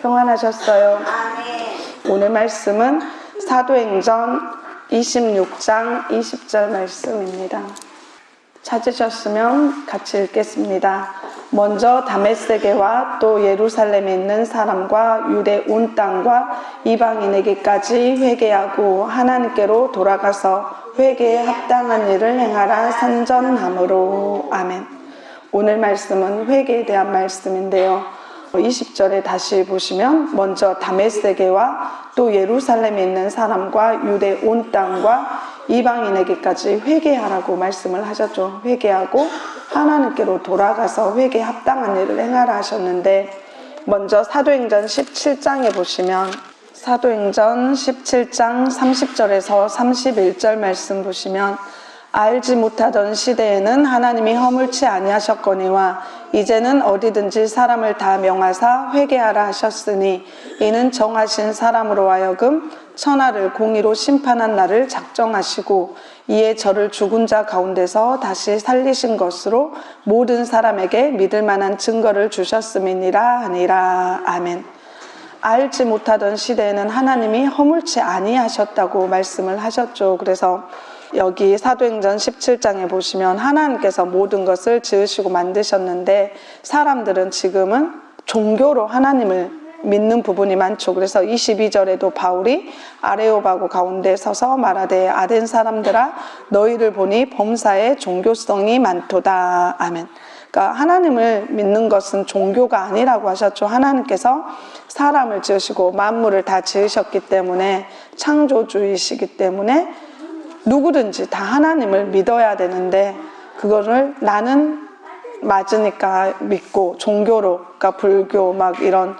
평안하셨어요? 아멘. 오늘 말씀은 사도행전 26장 20절 말씀입니다. 찾으셨으면 같이 읽겠습니다. 먼저 다메섹에와 또 예루살렘에 있는 사람과 유대 온 땅과 이방인에게까지 회개하고 하나님께로 돌아가서 회개에 합당한 일을 행하라 선전함으로. 아멘. 오늘 말씀은 회개에 대한 말씀인데요. 20절에 다시 보시면 먼저 다메섹에와 또 예루살렘에 있는 사람과 유대 온 땅과 이방인에게까지 회개하라고 말씀을 하셨죠. 회개하고 하나님께로 돌아가서 회개에 합당한 일을 행하라 하셨는데, 먼저 사도행전 17장에 보시면 사도행전 17장 30절에서 31절 말씀 보시면 알지 못하던 시대에는 하나님이 허물치 아니하셨거니와 이제는 어디든지 사람을 다 명하사 회개하라 하셨으니 이는 정하신 사람으로 하여금 천하를 공의로 심판한 날을 작정하시고 이에 저를 죽은 자 가운데서 다시 살리신 것으로 모든 사람에게 믿을 만한 증거를 주셨음이니라 하니라. 아멘. 알지 못하던 시대에는 하나님이 허물치 아니하셨다고 말씀을 하셨죠. 그래서 여기 사도행전 17장에 보시면 하나님께서 모든 것을 지으시고 만드셨는데 사람들은 지금은 종교로 하나님을 믿는 부분이 많죠. 그래서 22절에도 바울이 아레오바고 가운데 서서 말하되 아덴 사람들아 너희를 보니 범사에 종교성이 많도다. 아멘. 그러니까 하나님을 믿는 것은 종교가 아니라고 하셨죠. 하나님께서 사람을 지으시고 만물을 다 지으셨기 때문에 창조주이시기 때문에 누구든지 다 하나님을 믿어야 되는데 그거를 나는 맞으니까 믿고 종교로, 그러니까 불교 막 이런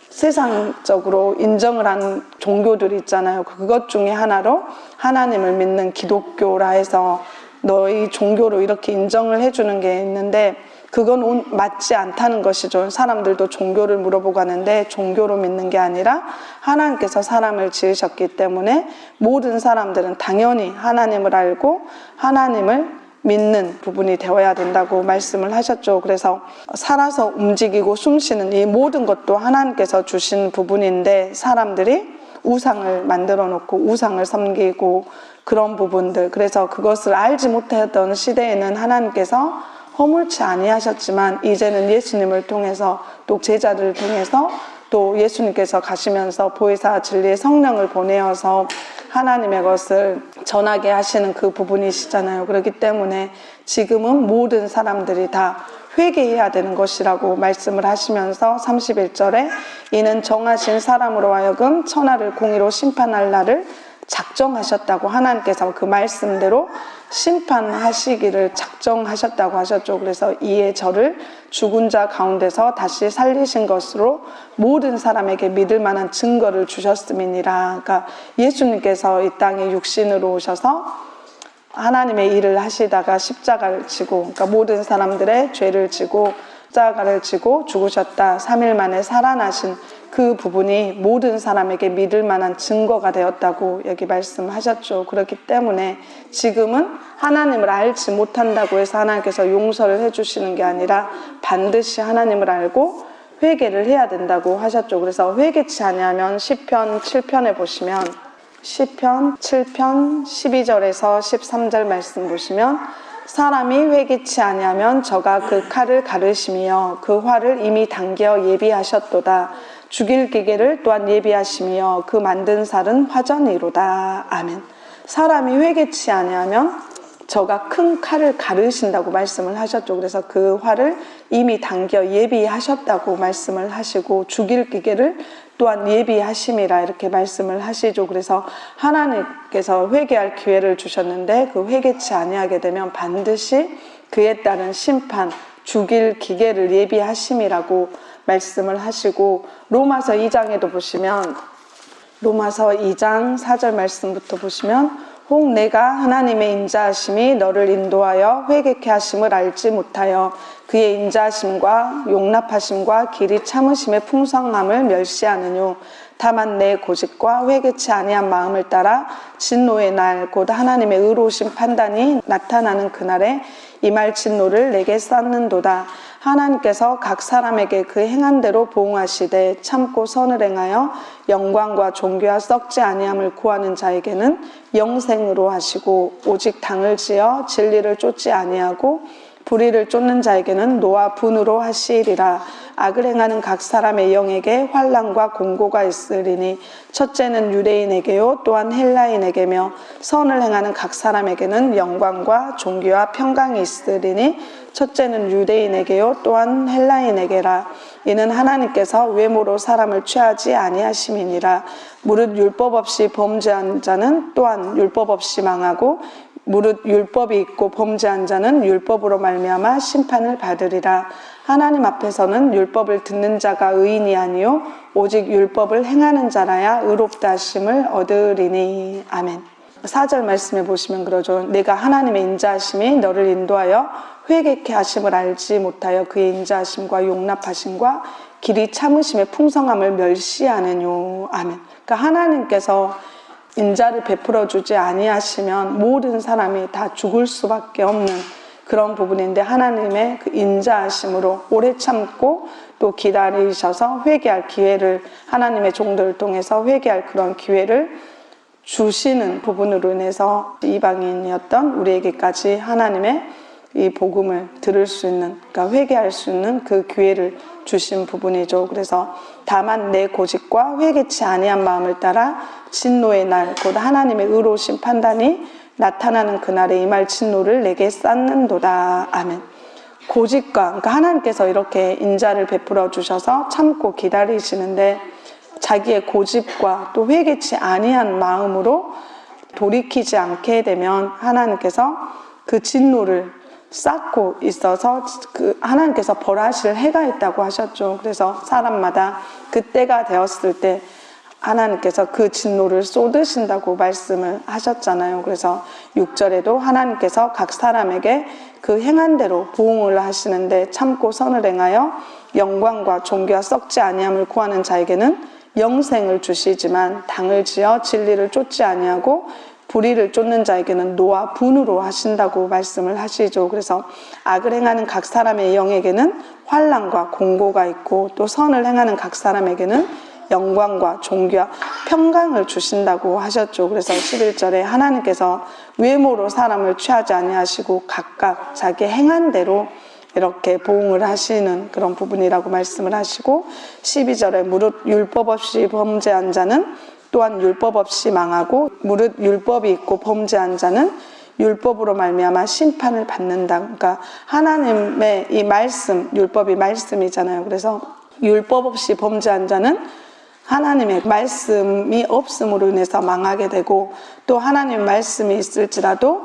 세상적으로 인정을 한 종교들이 있잖아요. 그것 중에 하나로 하나님을 믿는 기독교라 해서 너희 종교로 이렇게 인정을 해주는 게 있는데 그건 맞지 않다는 것이죠. 사람들도 종교를 물어보고 하는데 종교로 믿는 게 아니라 하나님께서 사람을 지으셨기 때문에 모든 사람들은 당연히 하나님을 알고 하나님을 믿는 부분이 되어야 된다고 말씀을 하셨죠. 그래서 살아서 움직이고 숨쉬는 이 모든 것도 하나님께서 주신 부분인데 사람들이 우상을 만들어 놓고 우상을 섬기고 그런 부분들, 그래서 그것을 알지 못했던 시대에는 하나님께서 허물치 아니하셨지만 이제는 예수님을 통해서 또 제자들을 통해서 또 예수님께서 가시면서 보혜사 진리의 성령을 보내어서 하나님의 것을 전하게 하시는 그 부분이시잖아요. 그렇기 때문에 지금은 모든 사람들이 다 회개해야 되는 것이라고 말씀을 하시면서 31절에 이는 정하신 사람으로 하여금 천하를 공의로 심판할 날을 작정하셨다고, 하나님께서 그 말씀대로 심판하시기를 작정하셨다고 하셨죠. 그래서 이에 저를 죽은 자 가운데서 다시 살리신 것으로 모든 사람에게 믿을 만한 증거를 주셨음이니라. 그러니까 예수님께서 이 땅에 육신으로 오셔서 하나님의 일을 하시다가 십자가를 지고, 그러니까 모든 사람들의 죄를 지고 십자가를 지고 죽으셨다. 3일 만에 살아나신 그 부분이 모든 사람에게 믿을 만한 증거가 되었다고 여기 말씀하셨죠. 그렇기 때문에 지금은 하나님을 알지 못한다고 해서 하나님께서 용서를 해주시는 게 아니라 반드시 하나님을 알고 회개를 해야 된다고 하셨죠. 그래서 회개치 아니하면 시편 7편에 보시면 시편 7편 12절에서 13절 말씀 보시면 사람이 회개치 아니하면 저가 그 칼을 가르시며 그 활을 이미 당겨 예비하셨도다. 죽일 기계를 또한 예비하시며 그 만든 살은 화전이로다. 아멘. 사람이 회개치 아니하면 저가 큰 칼을 가르신다고 말씀을 하셨죠. 그래서 그 활을 이미 당겨 예비하셨다고 말씀을 하시고 죽일 기계를 또한 예비하심이라 이렇게 말씀을 하시죠. 그래서 하나님께서 회개할 기회를 주셨는데 그 회개치 아니하게 되면 반드시 그에 따른 심판, 죽일 기계를 예비하심이라고 말씀을 하시고, 로마서 2장에도 보시면 로마서 2장 4절 말씀부터 보시면 혹 내가 하나님의 인자하심이 너를 인도하여 회개케 하심을 알지 못하여 그의 인자하심과 용납하심과 길이 참으심의 풍성함을 멸시하느뇨. 다만 내 고집과 회개치 아니한 마음을 따라 진노의 날 곧 하나님의 의로우신 판단이 나타나는 그날에 이 말 진노를 내게 쌓는도다. 하나님께서 각 사람에게 그 행한 대로 보응하시되 참고 선을 행하여 영광과 존귀와 썩지 아니함을 구하는 자에게는 영생으로 하시고 오직 당을 지어 진리를 쫓지 아니하고 불의를 쫓는 자에게는 노와 분으로 하시리라. 악을 행하는 각 사람의 영에게 환난과 공고가 있으리니 첫째는 유대인에게요 또한 헬라인에게며 선을 행하는 각 사람에게는 영광과 존귀와 평강이 있으리니 첫째는 유대인에게요 또한 헬라인에게라. 이는 하나님께서 외모로 사람을 취하지 아니하심이니라. 무릇 율법 없이 범죄한 자는 또한 율법 없이 망하고 무릇 율법이 있고 범죄한 자는 율법으로 말미암아 심판을 받으리라. 하나님 앞에서는 율법을 듣는 자가 의인이 아니요 오직 율법을 행하는 자라야 의롭다 하심을 얻으리니. 아멘. 4절 말씀에 보시면 그러죠. 내가 하나님의 인자하심이 너를 인도하여 회개케 하심을 알지 못하여 그의 인자하심과 용납하심과 길이 참으심의 풍성함을 멸시하느뇨. 아멘. 그러니까 하나님께서 인자를 베풀어 주지 아니하시면 모든 사람이 다 죽을 수밖에 없는 그런 부분인데 하나님의 그 인자하심으로 오래 참고 또 기다리셔서 회개할 기회를 하나님의 종들을 통해서 회개할 그런 기회를 주시는 부분으로 인해서 이방인이었던 우리에게까지 하나님의 이 복음을 들을 수 있는, 그러니까 회개할 수 있는 그 기회를 주신 부분이죠. 그래서 다만 내 고집과 회개치 아니한 마음을 따라 진노의 날, 곧 하나님의 의로우신 판단이 나타나는 그날에 임할 진노를 내게 쌓는도다. 아멘. 고집과, 그러니까 하나님께서 이렇게 인자를 베풀어 주셔서 참고 기다리시는데 자기의 고집과 또 회개치 아니한 마음으로 돌이키지 않게 되면 하나님께서 그 진노를 쌓고 있어서 그 하나님께서 벌하실 해가 있다고 하셨죠. 그래서 사람마다 그때가 되었을 때 하나님께서 그 진노를 쏟으신다고 말씀을 하셨잖아요. 그래서 6절에도 하나님께서 각 사람에게 그 행한 대로 보응을 하시는데 참고 선을 행하여 영광과 존귀와 썩지 아니함을 구하는 자에게는 영생을 주시지만 당을 지어 진리를 쫓지 아니하고 불의를 쫓는 자에게는 노와 분으로 하신다고 말씀을 하시죠. 그래서 악을 행하는 각 사람의 영에게는 환난과 공고가 있고 또 선을 행하는 각 사람에게는 영광과 존귀와 평강을 주신다고 하셨죠. 그래서 11절에 하나님께서 외모로 사람을 취하지 아니하시고 각각 자기 행한 대로 이렇게 보응을 하시는 그런 부분이라고 말씀을 하시고 12절에 무릇 율법 없이 범죄한 자는 또한 율법 없이 망하고 무릇 율법이 있고 범죄한 자는 율법으로 말미암아 심판을 받는다. 그러니까 하나님의 이 말씀, 율법이 말씀이잖아요. 그래서 율법 없이 범죄한 자는 하나님의 말씀이 없음으로 인해서 망하게 되고 또 하나님의 말씀이 있을지라도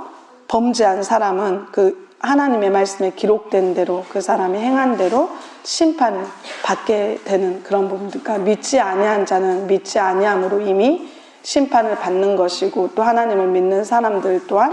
범죄한 사람은 그 하나님의 말씀에 기록된 대로 그 사람이 행한 대로 심판을 받게 되는 그런 부분들. 그러니까 믿지 아니한 자는 믿지 아니함으로 이미 심판을 받는 것이고 또 하나님을 믿는 사람들 또한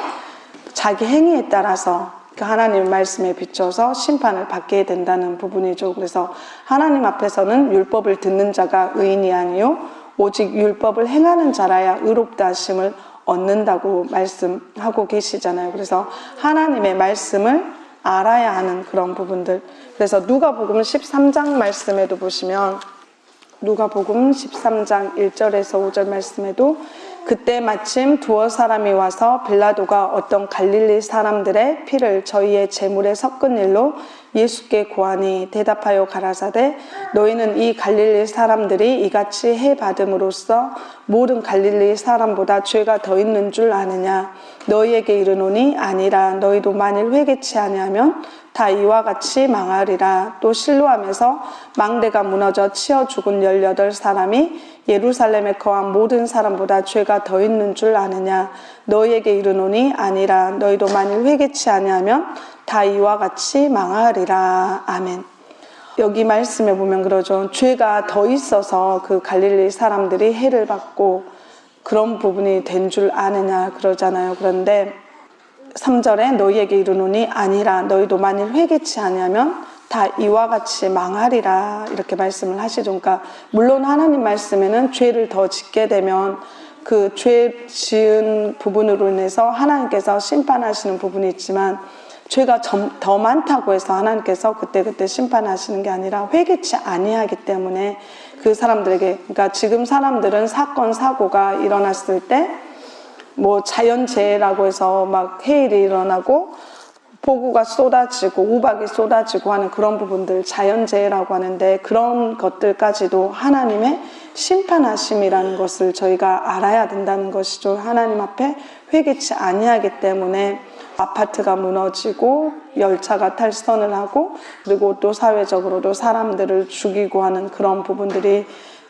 자기 행위에 따라서 그 하나님의 말씀에 비춰서 심판을 받게 된다는 부분이죠. 그래서 하나님 앞에서는 율법을 듣는 자가 의인이 아니요 오직 율법을 행하는 자라야 의롭다 하심을 얻는다고 말씀하고 계시잖아요. 그래서 하나님의 말씀을 알아야 하는 그런 부분들. 그래서 누가복음 13장 말씀에도 보시면 누가복음 13장 1절에서 5절 말씀에도 그때 마침 두어 사람이 와서 빌라도가 어떤 갈릴리 사람들의 피를 저희의 제물에 섞은 일로 예수께 고하니 대답하여 가라사대 너희는 이 갈릴리 사람들이 이같이 해 받음으로써 모든 갈릴리 사람보다 죄가 더 있는 줄 아느냐. 너희에게 이르노니 아니라. 너희도 만일 회개치 아니하면 다 이와 같이 망하리라. 또 실로암에서 망대가 무너져 치어 죽은 18사람이 예루살렘에 거한 모든 사람보다 죄가 더 있는 줄 아느냐. 너희에게 이르노니 아니라. 너희도 만일 회개치 아니하면 다 이와 같이 망하리라. 아멘. 여기 말씀에 보면 그러죠. 죄가 더 있어서 그 갈릴리 사람들이 해를 받고 그런 부분이 된 줄 아느냐 그러잖아요. 그런데 3절에 너희에게 이르노니 아니라. 너희도 만일 회개치 아니하면 다 이와 같이 망하리라 이렇게 말씀을 하시죠. 그러니까 물론 하나님 말씀에는 죄를 더 짓게 되면 그 죄 지은 부분으로 인해서 하나님께서 심판하시는 부분이 있지만 죄가 더 많다고 해서 하나님께서 그때그때 심판하시는 게 아니라 회개치 아니하기 때문에 그 사람들에게, 그러니까 지금 사람들은 사건 사고가 일어났을 때 뭐 자연재해라고 해서 막 해일이 일어나고 폭우가 쏟아지고 우박이 쏟아지고 하는 그런 부분들 자연재해라고 하는데, 그런 것들까지도 하나님의 심판하심이라는 것을 저희가 알아야 된다는 것이죠. 하나님 앞에 회개치 아니하기 때문에 아파트가 무너지고 열차가 탈선을 하고, 그리고 또 사회적으로도 사람들을 죽이고 하는 그런 부분들이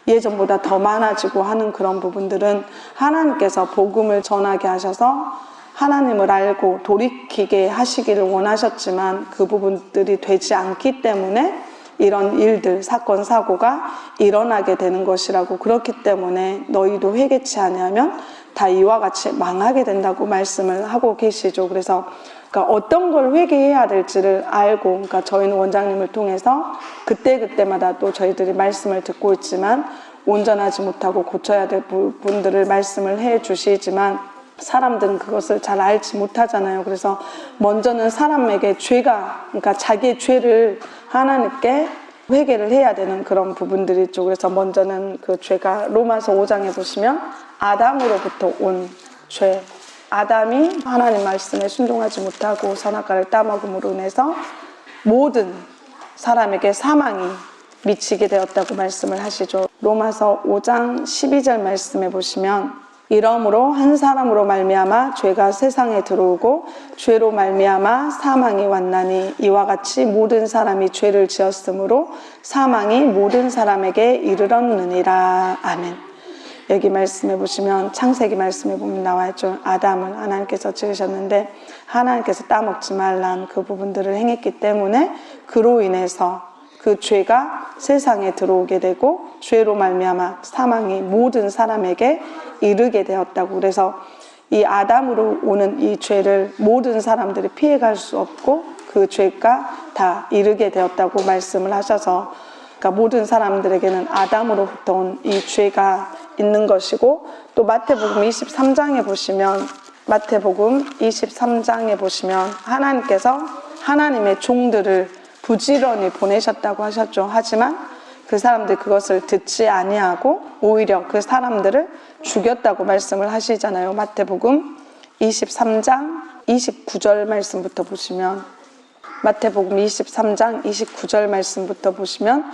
예전보다 더 많아지고 하는 그런 부분들은 하나님께서 복음을 전하게 하셔서 하나님을 알고 돌이키게 하시기를 원하셨지만 그 부분들이 되지 않기 때문에 이런 일들, 사건, 사고가 일어나게 되는 것이라고, 그렇기 때문에 너희도 회개치 아니하면 다 이와 같이 망하게 된다고 말씀을 하고 계시죠. 그래서 그러니까 어떤 걸 회개해야 될지를 알고, 그러니까 저희는 원장님을 통해서 그때그때마다 또 저희들이 말씀을 듣고 있지만 온전하지 못하고 고쳐야 될 부분들을 말씀을 해 주시지만 사람들은 그것을 잘 알지 못하잖아요. 그래서 먼저는 사람에게 죄가, 그러니까 자기의 죄를 하나님께 회개를 해야 되는 그런 부분들이 있죠. 그래서 먼저는 그 죄가 로마서 5장에 보시면 아담으로부터 온 죄, 아담이 하나님 말씀에 순종하지 못하고 선악과를 따먹음으로 인해서 모든 사람에게 사망이 미치게 되었다고 말씀을 하시죠. 로마서 5장 12절 말씀에 보시면 이러므로 한 사람으로 말미암아 죄가 세상에 들어오고 죄로 말미암아 사망이 왔나니 이와 같이 모든 사람이 죄를 지었으므로 사망이 모든 사람에게 이르렀느니라. 아멘. 여기 말씀해 보시면 창세기 말씀에 보면 나와있죠. 아담을 하나님께서 지으셨는데 하나님께서 따먹지 말란 그 부분들을 행했기 때문에 그로 인해서 그 죄가 세상에 들어오게 되고 죄로 말미암아 사망이 모든 사람에게 이르게 되었다고. 그래서 이 아담으로 오는 이 죄를 모든 사람들이 피해갈 수 없고 그 죄가 다 이르게 되었다고 말씀을 하셔서, 그러니까 모든 사람들에게는 아담으로부터 온 이 죄가 있는 것이고, 또 마태복음 23장에 보시면 마태복음 23장에 보시면 하나님께서 하나님의 종들을 부지런히 보내셨다고 하셨죠. 하지만 그 사람들이 그것을 듣지 아니하고 오히려 그 사람들을 죽였다고 말씀을 하시잖아요. 마태복음 23장 29절 말씀부터 보시면, 마태복음 23장 29절 말씀부터 보시면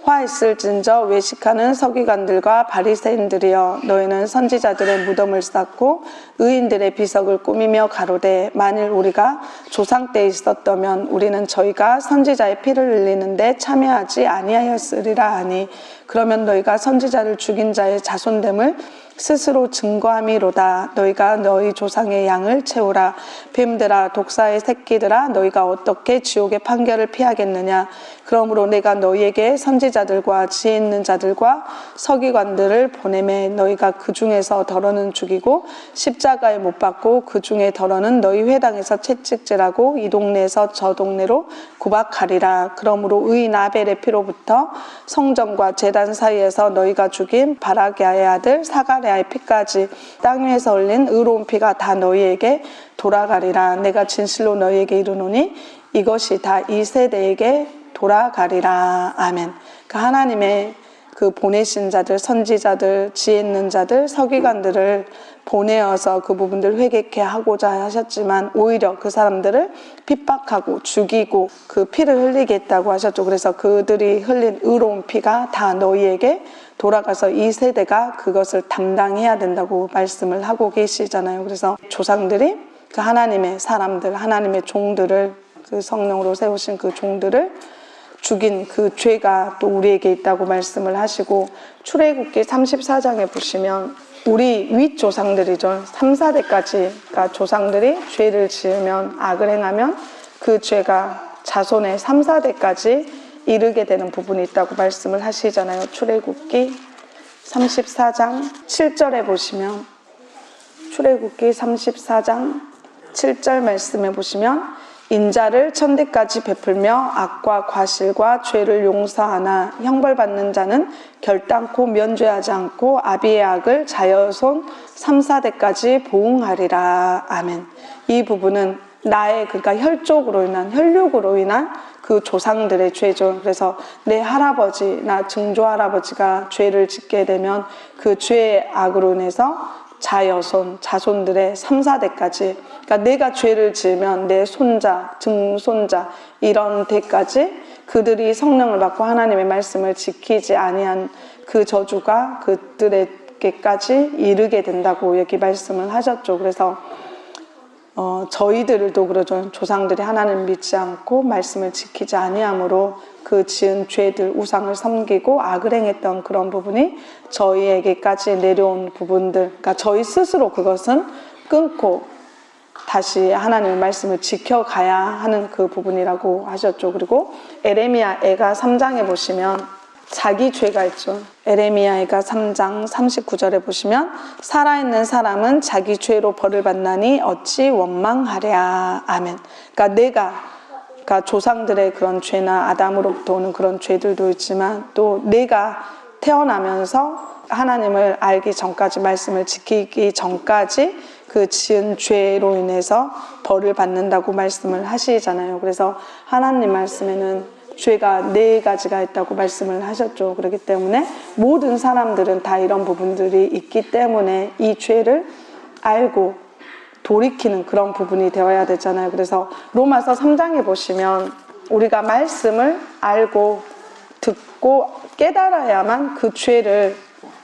화 있을진저 외식하는 서기관들과 바리새인들이여, 너희는 선지자들의 무덤을 쌓고 의인들의 비석을 꾸미며 가로되 만일 우리가 조상 때 있었다면 우리는 저희가 선지자의 피를 흘리는데 참여하지 아니하였으리라 하니, 그러면 너희가 선지자를 죽인 자의 자손됨을 스스로 증거함이로다. 너희가 너희 조상의 양을 채우라. 뱀들아 독사의 새끼들아 너희가 어떻게 지옥의 판결을 피하겠느냐. 그러므로 내가 너희에게 선지자들과 지혜 있는 자들과 서기관들을 보내매 너희가 그 중에서 더러는 죽이고 십자가에 못 박고 그 중에 더러는 너희 회당에서 채찍질하고 이 동네에서 저 동네로 구박하리라. 그러므로 의인 아벨의 피로부터 성전과 제단 사이에서 너희가 죽인 바라기아의 아들 사가랴의 피까지 땅 위에서 흘린 의로운 피가 다 너희에게 돌아가리라. 내가 진실로 너희에게 이르노니 이것이 다 이 세대에게 돌아가리라. 아멘. 그 하나님의 그 보내신 자들, 선지자들, 지혜 있는 자들, 서기관들을 보내어서 그 부분들 회개케 하고자 하셨지만 오히려 그 사람들을 핍박하고 죽이고 그 피를 흘리게 했다고 하셨죠. 그래서 그들이 흘린 의로운 피가 다 너희에게 돌아가서 이 세대가 그것을 담당해야 된다고 말씀을 하고 계시잖아요. 그래서 조상들이 그 하나님의 사람들, 하나님의 종들을, 그 성령으로 세우신 그 종들을 죽인 그 죄가 또 우리에게 있다고 말씀을 하시고, 출애굽기 34장에 보시면 우리 윗조상들이죠. 3, 4대까지, 그러니까 조상들이 죄를 지으면, 악을 행하면 그 죄가 자손의 3, 4대까지 이르게 되는 부분이 있다고 말씀을 하시잖아요. 출애굽기 34장 7절에 보시면, 출애굽기 34장 7절 말씀에 보시면 인자를 천대까지 베풀며 악과 과실과 죄를 용서하나 형벌받는 자는 결단코 면죄하지 않고 아비의 악을 자여손 3, 4대까지 보응하리라. 아멘. 이 부분은 나의 그러니까 혈족으로 인한 혈육으로 인한 그 조상들의 죄죠. 그래서 내 할아버지나 증조 할아버지가 죄를 짓게 되면 그 죄의 악으로 인해서 자여손, 자손들의 3, 4대까지 그러니까 내가 죄를 지으면 내 손자, 증손자 이런 대까지 그들이 성령을 받고 하나님의 말씀을 지키지 아니한 그 저주가 그들에게까지 이르게 된다고 여기 말씀을 하셨죠. 그래서 저희들도 그러죠. 조상들이 하나님을 믿지 않고 말씀을 지키지 아니함으로 그 지은 죄들 우상을 섬기고 악을 행했던 그런 부분이 저희에게까지 내려온 부분들, 그러니까 저희 스스로 그것은 끊고 다시 하나님의 말씀을 지켜가야 하는 그 부분이라고 하셨죠. 그리고 에레미야가 3장에 보시면 자기 죄가 있죠. 에레미야가 3장 39절에 보시면 살아있는 사람은 자기 죄로 벌을 받나니 어찌 원망하랴. 아멘. 그러니까 그러니까 조상들의 그런 죄나 아담으로부터 오는 그런 죄들도 있지만 또 내가 태어나면서 하나님을 알기 전까지 말씀을 지키기 전까지 그 지은 죄로 인해서 벌을 받는다고 말씀을 하시잖아요. 그래서 하나님 말씀에는 죄가 4가지가 있다고 말씀을 하셨죠. 그렇기 때문에 모든 사람들은 다 이런 부분들이 있기 때문에 이 죄를 알고 돌이키는 그런 부분이 되어야 되잖아요. 그래서 로마서 3장에 보시면 우리가 말씀을 알고 듣고 깨달아야만 그 죄를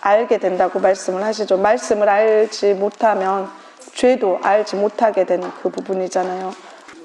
알게 된다고 말씀을 하시죠. 말씀을 알지 못하면 죄도 알지 못하게 되는 그 부분이잖아요.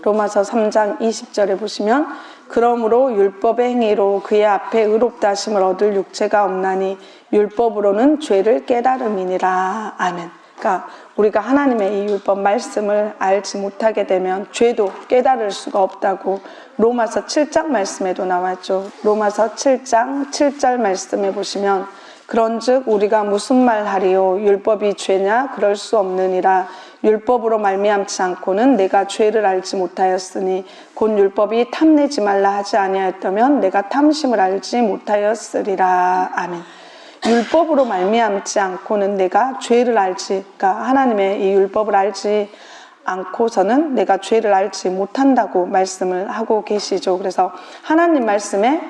로마서 3장 20절에 보시면 그러므로 율법의 행위로 그의 앞에 의롭다 하심을 얻을 육체가 없나니 율법으로는 죄를 깨달음이니라. 아멘. 그러니까 우리가 하나님의 이 율법 말씀을 알지 못하게 되면 죄도 깨달을 수가 없다고 로마서 7장 말씀에도 나왔죠. 로마서 7장 7절 말씀에 보시면 그런즉 우리가 무슨 말 하리요 율법이 죄냐 그럴 수 없느니라. 율법으로 말미암지 않고는 내가 죄를 알지 못하였으니 곧 율법이 탐내지 말라 하지 아니하였다면 내가 탐심을 알지 못하였으리라. 아멘. 율법으로 말미암지 않고는 내가 죄를 알지, 그러니까 하나님의 이 율법을 알지 않고서는 내가 죄를 알지 못한다고 말씀을 하고 계시죠. 그래서 하나님 말씀에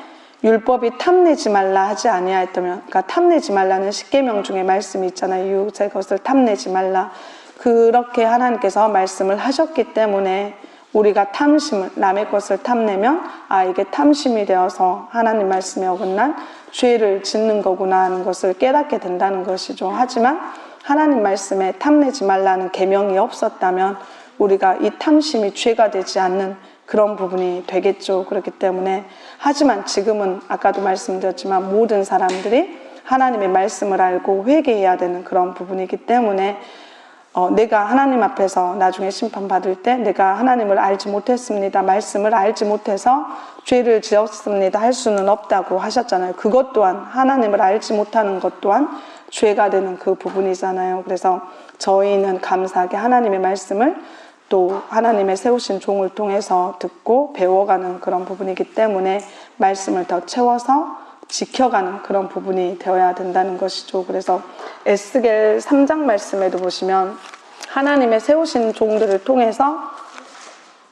율법이 탐내지 말라 하지 아니하였다면, 그러니까 탐내지 말라는 십계명 중에 말씀이 있잖아요. 이웃의 것을 탐내지 말라. 그렇게 하나님께서 말씀을 하셨기 때문에 우리가 탐심을, 남의 것을 탐내면 이게 탐심이 되어서 하나님 말씀에 어긋난 죄를 짓는 거구나 하는 것을 깨닫게 된다는 것이죠. 하지만 하나님 말씀에 탐내지 말라는 계명이 없었다면 우리가 이 탐심이 죄가 되지 않는 그런 부분이 되겠죠. 그렇기 때문에 하지만 지금은 아까도 말씀드렸지만 모든 사람들이 하나님의 말씀을 알고 회개해야 되는 그런 부분이기 때문에 내가 하나님 앞에서 나중에 심판받을 때 내가 하나님을 알지 못했습니다. 말씀을 알지 못해서 죄를 지었습니다. 할 수는 없다고 하셨잖아요. 그것 또한 하나님을 알지 못하는 것 또한 죄가 되는 그 부분이잖아요. 그래서 저희는 감사하게 하나님의 말씀을 또 하나님의 세우신 종을 통해서 듣고 배워가는 그런 부분이기 때문에 말씀을 더 채워서 지켜가는 그런 부분이 되어야 된다는 것이죠. 그래서 에스겔 3장 말씀에도 보시면 하나님의 세우신 종들을 통해서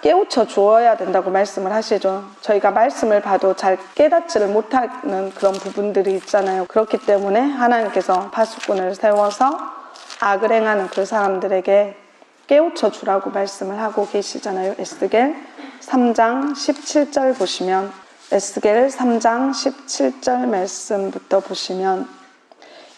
깨우쳐 주어야 된다고 말씀을 하시죠. 저희가 말씀을 봐도 잘 깨닫지를 못하는 그런 부분들이 있잖아요. 그렇기 때문에 하나님께서 파수꾼을 세워서 악을 행하는 그 사람들에게 깨우쳐 주라고 말씀을 하고 계시잖아요. 에스겔 3장 17절 보시면 에스겔 3장 17절 말씀부터 보시면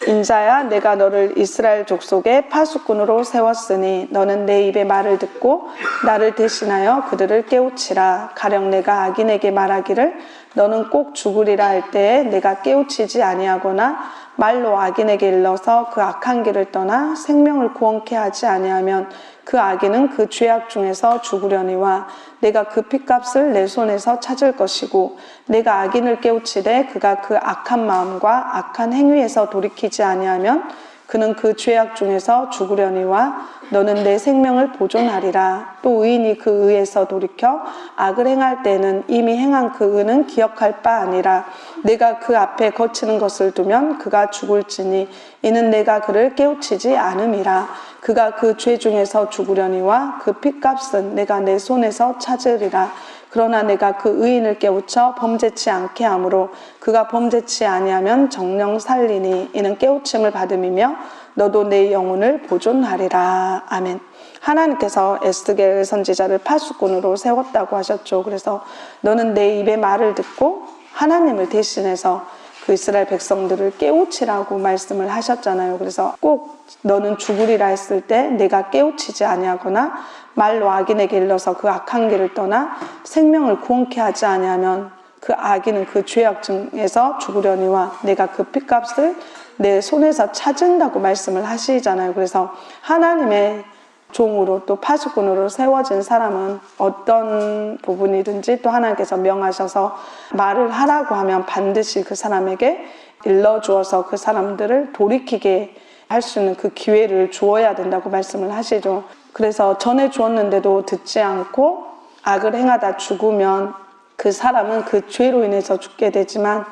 인자야 내가 너를 이스라엘 족속의 파수꾼으로 세웠으니 너는 내 입의 말을 듣고 나를 대신하여 그들을 깨우치라. 가령 내가 악인에게 말하기를 너는 꼭 죽으리라 할 때에 내가 깨우치지 아니하거나 말로 악인에게 일러서 그 악한 길을 떠나 생명을 구원케 하지 아니하면 그 악인은 그 죄악 중에서 죽으려니와 내가 그 핏값을 내 손에서 찾을 것이고 내가 악인을 깨우치되 그가 그 악한 마음과 악한 행위에서 돌이키지 아니하면 그는 그 죄악 중에서 죽으려니와 너는 내 생명을 보존하리라. 또 의인이 그 의에서 돌이켜 악을 행할 때는 이미 행한 그 의는 기억할 바 아니라 내가 그 앞에 거치는 것을 두면 그가 죽을지니 이는 내가 그를 깨우치지 않음이라. 그가 그 죄 중에서 죽으려니와 그 핏값은 내가 내 손에서 찾으리라. 그러나 내가 그 의인을 깨우쳐 범죄치 않게 하므로 그가 범죄치 아니하면 정령 살리니 이는 깨우침을 받음이며 너도 내 영혼을 보존하리라. 아멘. 하나님께서 에스겔 선지자를 파수꾼으로 세웠다고 하셨죠. 그래서 너는 내 입의 말을 듣고 하나님을 대신해서 그 이스라엘 백성들을 깨우치라고 말씀을 하셨잖아요. 그래서 꼭 너는 죽으리라 했을 때 내가 깨우치지 아니하거나 말로 악인에게 일러서 그 악한 길을 떠나 생명을 구원케 하지 아니하면 그 악인은 그 죄악 중에서 죽으려니와 내가 그 핏값을 내 손에서 찾은다고 말씀을 하시잖아요. 그래서 하나님의 종으로 또 파수꾼으로 세워진 사람은 어떤 부분이든지 또 하나님께서 명하셔서 말을 하라고 하면 반드시 그 사람에게 일러주어서 그 사람들을 돌이키게 할 수 있는 그 기회를 주어야 된다고 말씀을 하시죠. 그래서 전해 주었는데도 듣지 않고 악을 행하다 죽으면 그 사람은 그 죄로 인해서 죽게 되지만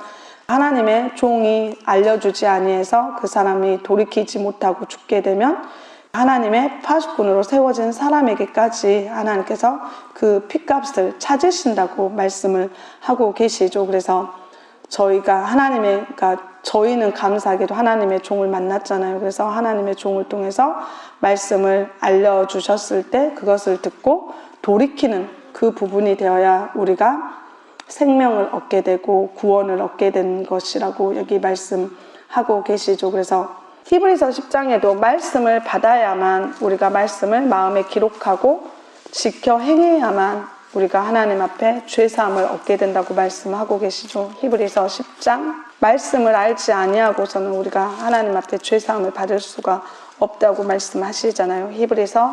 하나님의 종이 알려주지 아니해서 그 사람이 돌이키지 못하고 죽게 되면 하나님의 파수꾼으로 세워진 사람에게까지 하나님께서 그 핏값을 찾으신다고 말씀을 하고 계시죠. 그래서 저희가 저희는 감사하게도 하나님의 종을 만났잖아요. 그래서 하나님의 종을 통해서 말씀을 알려주셨을 때 그것을 듣고 돌이키는 그 부분이 되어야 우리가 생명을 얻게 되고 구원을 얻게 된 것이라고 여기 말씀하고 계시죠. 그래서 히브리서 10장에도 말씀을 받아야만 우리가 말씀을 마음에 기록하고 지켜 행해야만 우리가 하나님 앞에 죄사함을 얻게 된다고 말씀하고 계시죠. 히브리서 10장 말씀을 알지 아니하고서는 우리가 하나님 앞에 죄사함을 받을 수가 없다고 말씀하시잖아요. 히브리서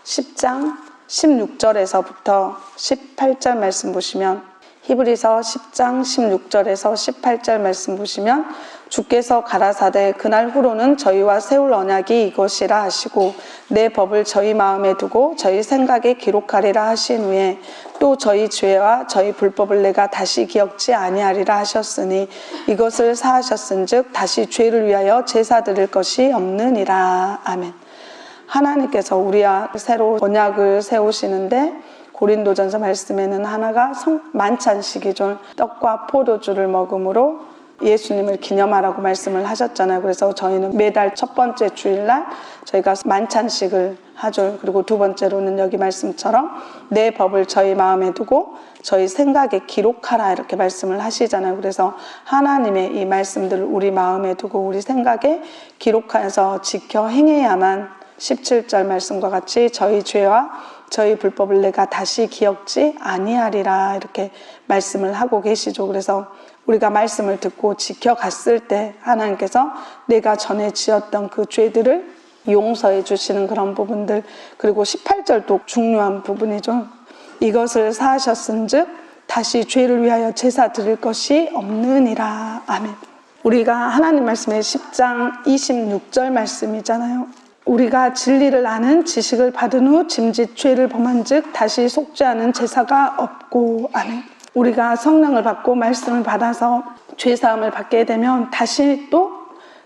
10장 16절에서부터 18절 말씀 보시면 히브리서 10장 16절에서 18절 말씀 보시면 주께서 가라사대 그날 후로는 저희와 세울 언약이 이것이라 하시고 내 법을 저희 마음에 두고 저희 생각에 기록하리라 하신 후에 또 저희 죄와 저희 불법을 내가 다시 기억지 아니하리라 하셨으니 이것을 사하셨은즉 다시 죄를 위하여 제사 드릴 것이 없느니라. 아멘. 하나님께서 우리와 새로 언약을 세우시는데 고린도전서 말씀에는 하나가 만찬식이죠. 떡과 포도주를 먹음으로 예수님을 기념하라고 말씀을 하셨잖아요. 그래서 저희는 매달 첫 번째 주일날 저희가 만찬식을 하죠. 그리고 두 번째로는 여기 말씀처럼 내 법을 저희 마음에 두고 저희 생각에 기록하라 이렇게 말씀을 하시잖아요. 그래서 하나님의 이 말씀들을 우리 마음에 두고 우리 생각에 기록해서 지켜 행해야만 17절 말씀과 같이 저희 죄와 저희 불법을 내가 다시 기억지 아니하리라 이렇게 말씀을 하고 계시죠. 그래서 우리가 말씀을 듣고 지켜갔을 때 하나님께서 내가 전에 지었던 그 죄들을 용서해 주시는 그런 부분들, 그리고 18절도 중요한 부분이죠. 이것을 사하셨은즉 다시 죄를 위하여 제사 드릴 것이 없느니라. 아멘. 우리가 하나님 말씀의 10장 26절 말씀이잖아요. 우리가 진리를 아는 지식을 받은 후 짐짓 죄를 범한 즉 다시 속죄하는 제사가 없고. 아멘. 우리가 성령을 받고 말씀을 받아서 죄사함을 받게 되면 다시 또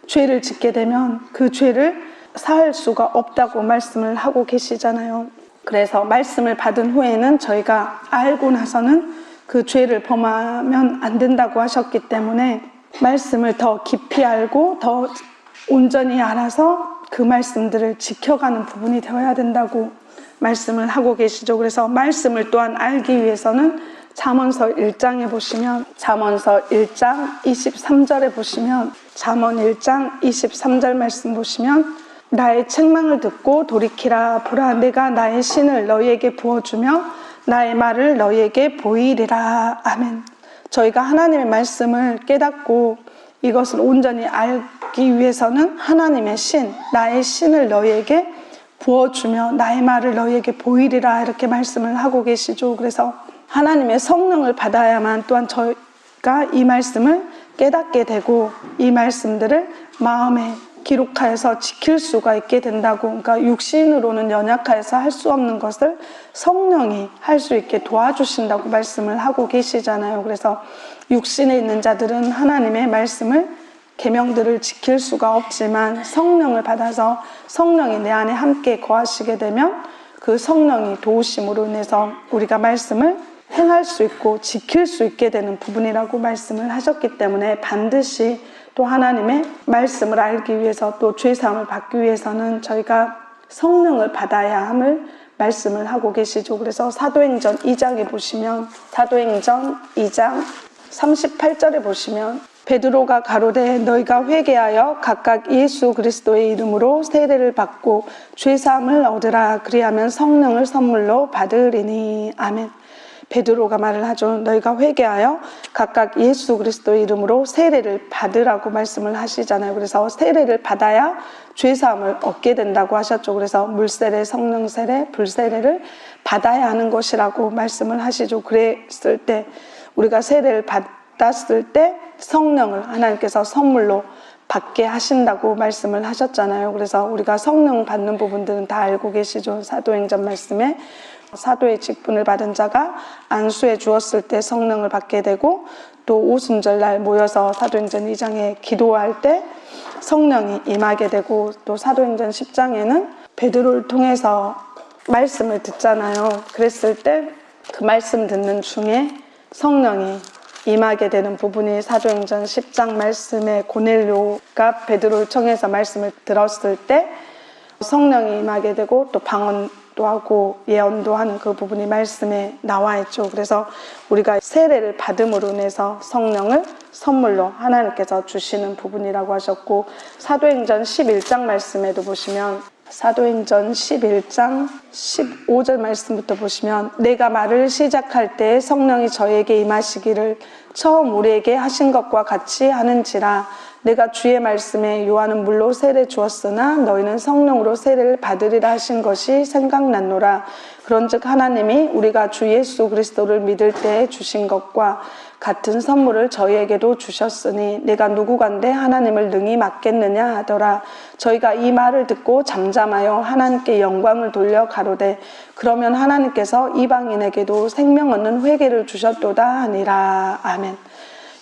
죄를 짓게 되면 그 죄를 사할 수가 없다고 말씀을 하고 계시잖아요. 그래서 말씀을 받은 후에는 저희가 알고 나서는 그 죄를 범하면 안 된다고 하셨기 때문에 말씀을 더 깊이 알고 더 온전히 알아서 그 말씀들을 지켜가는 부분이 되어야 된다고 말씀을 하고 계시죠. 그래서 말씀을 또한 알기 위해서는 잠언서 1장에 보시면 잠언서 1장 23절에 보시면 잠언 1장 23절 말씀 보시면 나의 책망을 듣고 돌이키라. 보라 내가 나의 신을 너희에게 부어주며 나의 말을 너희에게 보이리라. 아멘. 저희가 하나님의 말씀을 깨닫고 이것을 온전히 알기 위해서는 하나님의 신, 나의 신을 너희에게 부어주며 나의 말을 너희에게 보이리라 이렇게 말씀을 하고 계시죠. 그래서 하나님의 성령을 받아야만 또한 저희가 이 말씀을 깨닫게 되고 이 말씀들을 마음에 기록하여서 지킬 수가 있게 된다고. 그러니까 육신으로는 연약하여서 할 수 없는 것을 성령이 할 수 있게 도와주신다고 말씀을 하고 계시잖아요. 그래서 육신에 있는 자들은 하나님의 말씀을, 계명들을 지킬 수가 없지만 성령을 받아서 성령이 내 안에 함께 거하시게 되면 그 성령이 도우심으로 인해서 우리가 말씀을 행할 수 있고 지킬 수 있게 되는 부분이라고 말씀을 하셨기 때문에 반드시 또 하나님의 말씀을 알기 위해서 또 죄사함을 받기 위해서는 저희가 성령을 받아야 함을 말씀을 하고 계시죠. 그래서 사도행전 2장에 보시면, 사도행전 2장 38절에 보시면 베드로가 가로되 너희가 회개하여 각각 예수 그리스도의 이름으로 세례를 받고 죄사함을 얻으라. 그리하면 성령을 선물로 받으리니. 아멘. 베드로가 말을 하죠. 너희가 회개하여 각각 예수 그리스도의 이름으로 세례를 받으라고 말씀을 하시잖아요. 그래서 세례를 받아야 죄사함을 얻게 된다고 하셨죠. 그래서 물세례, 성령세례, 불세례를 받아야 하는 것이라고 말씀을 하시죠. 그랬을 때 우리가 세례를 받았을 때 성령을 하나님께서 선물로 받게 하신다고 말씀을 하셨잖아요. 그래서 우리가 성령 받는 부분들은 다 알고 계시죠. 사도행전 말씀에 사도의 직분을 받은 자가 안수해 주었을 때 성령을 받게 되고, 또 오순절날 모여서 사도행전 2장에 기도할 때 성령이 임하게 되고, 또 사도행전 10장에는 베드로를 통해서 말씀을 듣잖아요. 그랬을 때 그 말씀 듣는 중에 성령이 임하게 되는 부분이 사도행전 10장 말씀에 고넬료가 베드로를 통해서 말씀을 들었을 때 성령이 임하게 되고 또 방언도 하고 예언도 하는 그 부분이 말씀에 나와 있죠. 그래서 우리가 세례를 받음으로 인해서 성령을 선물로 하나님께서 주시는 부분이라고 하셨고, 사도행전 11장 말씀에도 보시면, 사도행전 11장 15절 말씀부터 보시면 내가 말을 시작할 때 성령이 저에게 임하시기를 처음 우리에게 하신 것과 같이 하는지라. 내가 주의 말씀에 요한은 물로 세례 주었으나 너희는 성령으로 세례를 받으리라 하신 것이 생각났노라. 그런즉 하나님이 우리가 주 예수 그리스도를 믿을 때에 주신 것과 같은 선물을 저희에게도 주셨으니 내가 누구간데 하나님을 능히 맡겠느냐 하더라. 저희가 이 말을 듣고 잠잠하여 하나님께 영광을 돌려 가로되 그러면 하나님께서 이방인에게도 생명 얻는 회개를 주셨도다 하니라. 아멘.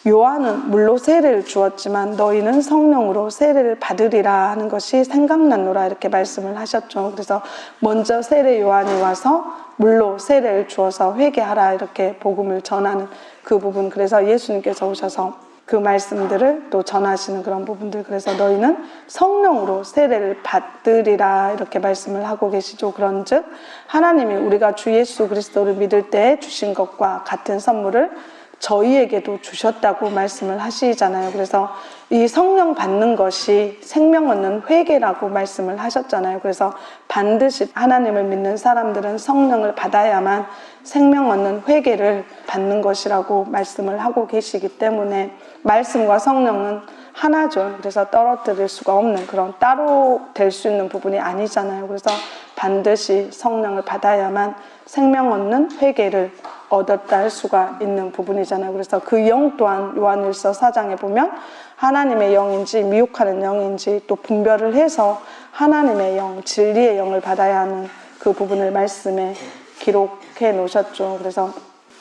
요한은 물로 세례를 주었지만 너희는 성령으로 세례를 받으리라 하는 것이 생각났노라, 이렇게 말씀을 하셨죠. 그래서 먼저 세례 요한이 와서 물로 세례를 주어서 회개하라 이렇게 복음을 전하는 그 부분, 그래서 예수님께서 오셔서 그 말씀들을 또 전하시는 그런 부분들, 그래서 너희는 성령으로 세례를 받으리라 이렇게 말씀을 하고 계시죠. 그런즉 하나님이 우리가 주 예수 그리스도를 믿을 때 주신 것과 같은 선물을 저희에게도 주셨다고 말씀을 하시잖아요. 그래서 이 성령 받는 것이 생명 얻는 회개라고 말씀을 하셨잖아요. 그래서 반드시 하나님을 믿는 사람들은 성령을 받아야만 생명 얻는 회개를 받는 것이라고 말씀을 하고 계시기 때문에 말씀과 성령은 하나죠. 그래서 떨어뜨릴 수가 없는, 그런 따로 될 수 있는 부분이 아니잖아요. 그래서 반드시 성령을 받아야만 생명 얻는 회개를 얻었다 할 수가 있는 부분이잖아요. 그래서 그 영 또한 요한일서 4장에 보면 하나님의 영인지 미혹하는 영인지 또 분별을 해서 하나님의 영, 진리의 영을 받아야 하는 그 부분을 말씀에 기록해 놓으셨죠. 그래서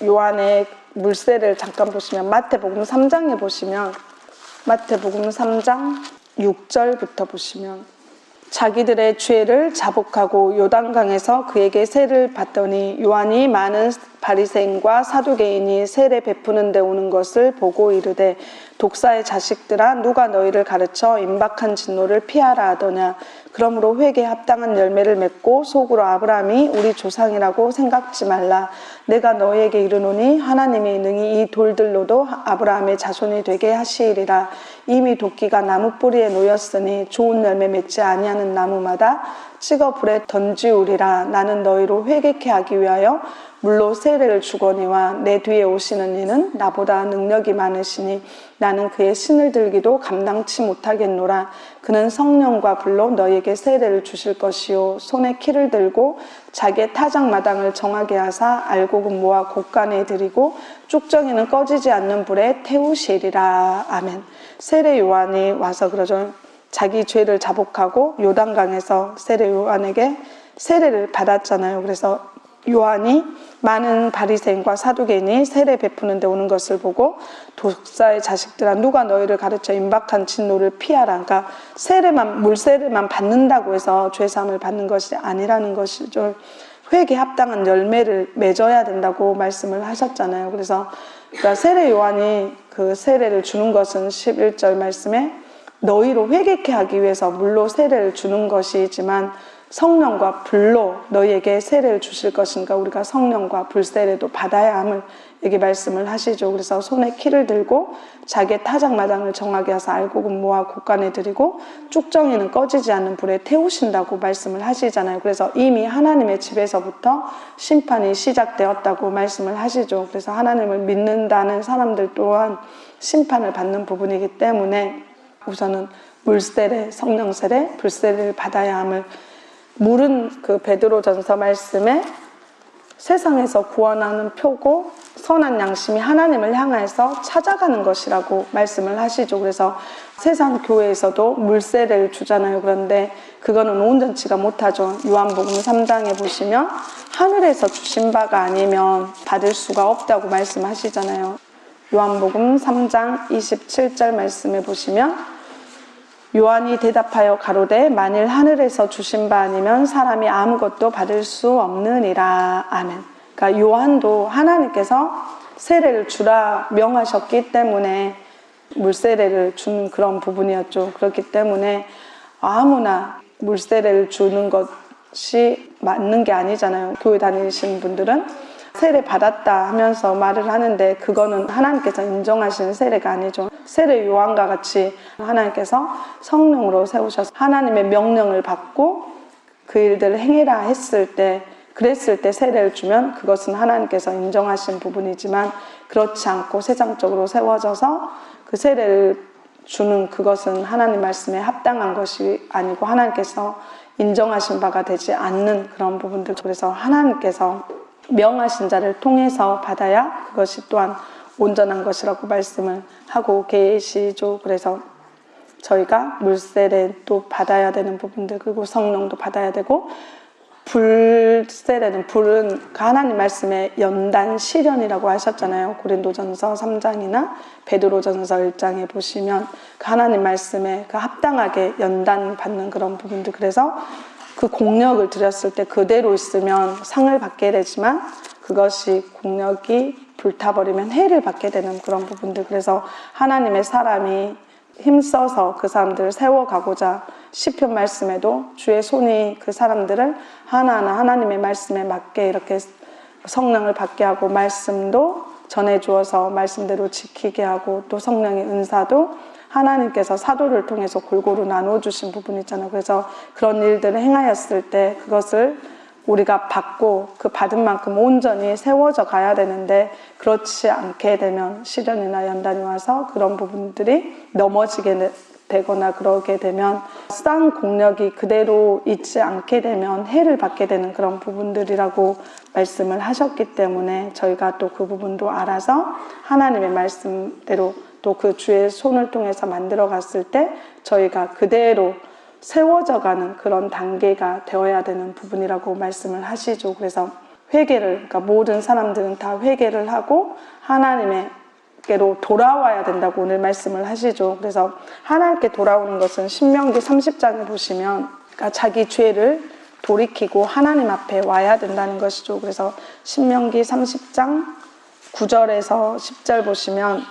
요한의 물세례를 잠깐 보시면 마태복음 3장에 보시면, 마태복음 3장 6절부터 보시면, 자기들의 죄를 자복하고 요단강에서 그에게 세를 받더니 요한이 많은 바리새인과 사두개인이 세례 베푸는 데 오는 것을 보고 이르되 독사의 자식들아 누가 너희를 가르쳐 임박한 진노를 피하라 하더냐. 그러므로 회개에 합당한 열매를 맺고 속으로 아브라함이 우리 조상이라고 생각지 말라. 내가 너희에게 이르노니 하나님이 능히 이 돌들로도 아브라함의 자손이 되게 하시리라. 이미 도끼가 나무 뿌리에 놓였으니 좋은 열매 맺지 아니하는 나무마다 찍어 불에 던지우리라. 나는 너희로 회개케 하기 위하여 물로 세례를 주거니와 내 뒤에 오시는 이는 나보다 능력이 많으시니 나는 그의 신을 들기도 감당치 못하겠노라. 그는 성령과 불로 너희에게 세례를 주실 것이요 손에 키를 들고 자기의 타작마당을 정하게 하사 알곡은 모아 곳간에 들이고 쭉정이는 꺼지지 않는 불에 태우시리라. 아멘. 세례 요한이 와서 그러죠. 자기 죄를 자복하고 요단강에서 세례 요한에게 세례를 받았잖아요. 그래서 요한이 많은 바리새인과 사두개인이 세례 베푸는 데 오는 것을 보고 독사의 자식들아 누가 너희를 가르쳐 임박한 진노를 피하라. 그러니까 물세례만 받는다고 해서 죄사함을 받는 것이 아니라는 것이죠. 회개에 합당한 열매를 맺어야 된다고 말씀을 하셨잖아요. 그래서 그러니까 세례 요한이 그 세례를 주는 것은 11절 말씀에 너희로 회개케 하기 위해서 물로 세례를 주는 것이지만 성령과 불로 너희에게 세례를 주실 것인가. 우리가 성령과 불 세례도 받아야 함을 여기 말씀을 하시죠. 그래서 손에 키를 들고 자기의 타작마당을 정하게 하사 알곡은 모아 곳간에 들이고 쭉정이는 꺼지지 않는 불에 태우신다고 말씀을 하시잖아요. 그래서 이미 하나님의 집에서부터 심판이 시작되었다고 말씀을 하시죠. 그래서 하나님을 믿는다는 사람들 또한 심판을 받는 부분이기 때문에 우선은 물세례, 성령세례, 불세례를 받아야 함을. 물은 그 베드로전서 말씀에 세상에서 구원하는 표고 선한 양심이 하나님을 향해서 찾아가는 것이라고 말씀을 하시죠. 그래서 세상 교회에서도 물세례를 주잖아요. 그런데 그거는 온전치가 못하죠. 요한복음 3장에 보시면 하늘에서 주신 바가 아니면 받을 수가 없다고 말씀하시잖아요. 요한복음 3장 27절 말씀에 보시면 요한이 대답하여 가로되 만일 하늘에서 주신 바 아니면 사람이 아무것도 받을 수 없느니라. 아멘. 그러니까 요한도 하나님께서 세례를 주라 명하셨기 때문에 물세례를 주는 그런 부분이었죠. 그렇기 때문에 아무나 물세례를 주는 것이 맞는 게 아니잖아요. 교회 다니시는 분들은 세례 받았다 하면서 말을 하는데 그거는 하나님께서 인정하시는 세례가 아니죠. 세례 요한과 같이 하나님께서 성령으로 세우셔서 하나님의 명령을 받고 그 일들을 행해라 했을 때, 그랬을 때 세례를 주면 그것은 하나님께서 인정하신 부분이지만 그렇지 않고 세상적으로 세워져서 그 세례를 주는 그것은 하나님 말씀에 합당한 것이 아니고 하나님께서 인정하신 바가 되지 않는 그런 부분들. 그래서 하나님께서 명하신 자를 통해서 받아야 그것이 또한 온전한 것이라고 말씀을 하고 계시죠. 그래서 저희가 물세례도 받아야 되는 부분들, 그리고 성령도 받아야 되고, 불세례는 불은 하나님 말씀에 연단 시련이라고 하셨잖아요. 고린도전서 3장이나 베드로전서 1장에 보시면 그 하나님 말씀에 그 합당하게 연단 받는 그런 부분들. 그래서 그 공력을 들였을 때 그대로 있으면 상을 받게 되지만 그것이 공력이 불타버리면 해를 받게 되는 그런 부분들. 그래서 하나님의 사람이 힘써서 그 사람들을 세워가고자 시편 말씀에도 주의 손이 그 사람들을 하나하나 하나님의 말씀에 맞게 이렇게 성령을 받게 하고 말씀도 전해주어서 말씀대로 지키게 하고 또 성령의 은사도 하나님께서 사도를 통해서 골고루 나눠주신 부분이 있잖아요. 그래서 그런 일들을 행하였을 때 그것을 우리가 받고 그 받은 만큼 온전히 세워져 가야 되는데 그렇지 않게 되면 시련이나 연단이 와서 그런 부분들이 넘어지게 되거나 그러게 되면 쌓은 공력이 그대로 있지 않게 되면 해를 받게 되는 그런 부분들이라고 말씀을 하셨기 때문에 저희가 또 그 부분도 알아서 하나님의 말씀대로 또 그 주의 손을 통해서 만들어 갔을 때 저희가 그대로 세워져가는 그런 단계가 되어야 되는 부분이라고 말씀을 하시죠. 그래서 회개를, 그러니까 모든 사람들은 다 회개를 하고 하나님께로 돌아와야 된다고 오늘 말씀을 하시죠. 그래서 하나님께 돌아오는 것은 신명기 30장에 보시면 그러니까 자기 죄를 돌이키고 하나님 앞에 와야 된다는 것이죠. 그래서 신명기 30장 9절에서 10절 보시면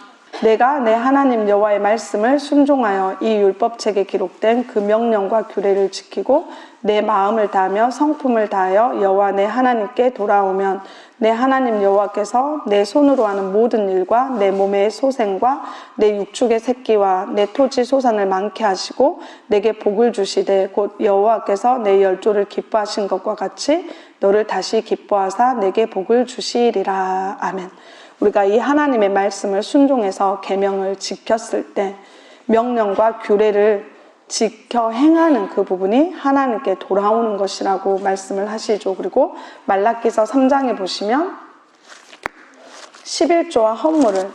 내가 내 하나님 여호와의 말씀을 순종하여 이 율법책에 기록된 그 명령과 규례를 지키고 내 마음을 다하며 성품을 다하여 여호와 내 하나님께 돌아오면 내 하나님 여호와께서 내 손으로 하는 모든 일과 내 몸의 소생과 내 육축의 새끼와 내 토지 소산을 많게 하시고 내게 복을 주시되 곧 여호와께서 내 열조를 기뻐하신 것과 같이 너를 다시 기뻐하사 내게 복을 주시리라. 아멘. 우리가 이 하나님의 말씀을 순종해서 계명을 지켰을 때 명령과 규례를 지켜 행하는 그 부분이 하나님께 돌아오는 것이라고 말씀을 하시죠. 그리고 말라기서 3장에 보시면 11조와 헌물을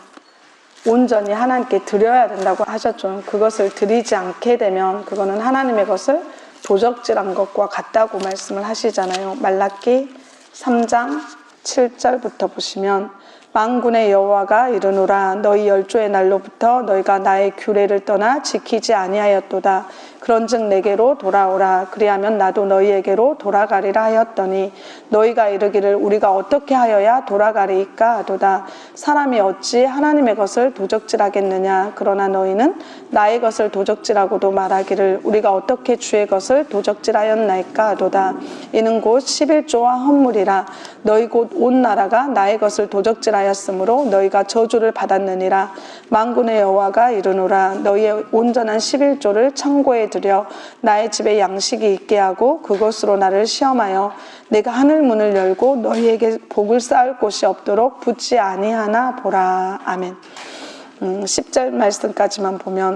온전히 하나님께 드려야 된다고 하셨죠. 그것을 드리지 않게 되면 그거는 하나님의 것을 도적질한 것과 같다고 말씀을 하시잖아요. 말라기 3장 7절부터 보시면 만군의 여호와가 이르노라 너희 열조의 날로부터 너희가 나의 규례를 떠나 지키지 아니하였도다. 그런즉 내게로 돌아오라. 그리하면 나도 너희에게로 돌아가리라 하였더니 너희가 이르기를 우리가 어떻게 하여야 돌아가리이까 하도다. 사람이 어찌 하나님의 것을 도적질하겠느냐. 그러나 너희는 나의 것을 도적질하고도 말하기를 우리가 어떻게 주의 것을 도적질하였나이까 하도다. 이는 곧 11조와 헌물이라. 너희 곧 온 나라가 나의 것을 도적질하였으므로 너희가 저주를 받았느니라. 만군의 여호와가 이르노라 너희의 온전한 11조를 창고에 들여 나의 집에 양식이 있게 하고 그것으로 나를 시험하여 내가 하늘 문을 열고 너희에게 복을 쌓을 곳이 없도록 붙지 아니하나 보라. 아멘. 10절 말씀까지만 보면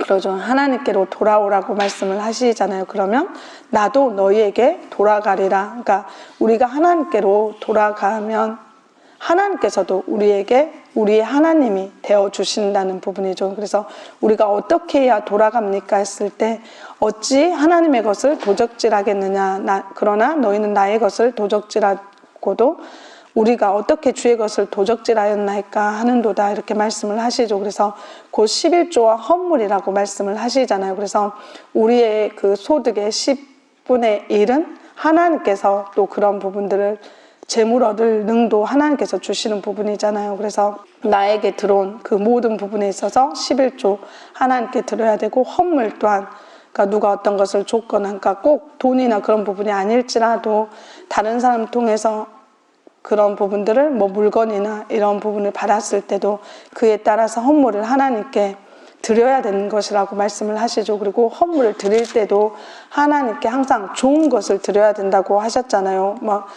그러죠. 하나님께로 돌아오라고 말씀을 하시잖아요. 그러면 나도 너희에게 돌아가리라. 그러니까 우리가 하나님께로 돌아가면 하나님께서도 우리에게 우리의 하나님이 되어주신다는 부분이죠. 그래서 우리가 어떻게 해야 돌아갑니까 했을 때 어찌 하나님의 것을 도적질하겠느냐. 그러나 너희는 나의 것을 도적질하고도 우리가 어떻게 주의 것을 도적질하였나이까 하는도다 이렇게 말씀을 하시죠. 그래서 곧 11조와 헌물이라고 말씀을 하시잖아요. 그래서 우리의 그 소득의 10분의 1은 하나님께서 또 그런 부분들을 재물 얻을 능도 하나님께서 주시는 부분이잖아요. 그래서 나에게 들어온 그 모든 부분에 있어서 11조 하나님께 드려야 되고 헌물 또한 그러니까 누가 어떤 것을 줬거나 그러니까 꼭 돈이나 그런 부분이 아닐지라도 다른 사람 통해서 그런 부분들을 뭐 물건이나 이런 부분을 받았을 때도 그에 따라서 헌물을 하나님께 드려야 되는 것이라고 말씀을 하시죠. 그리고 헌물을 드릴 때도 하나님께 항상 좋은 것을 드려야 된다고 하셨잖아요. 막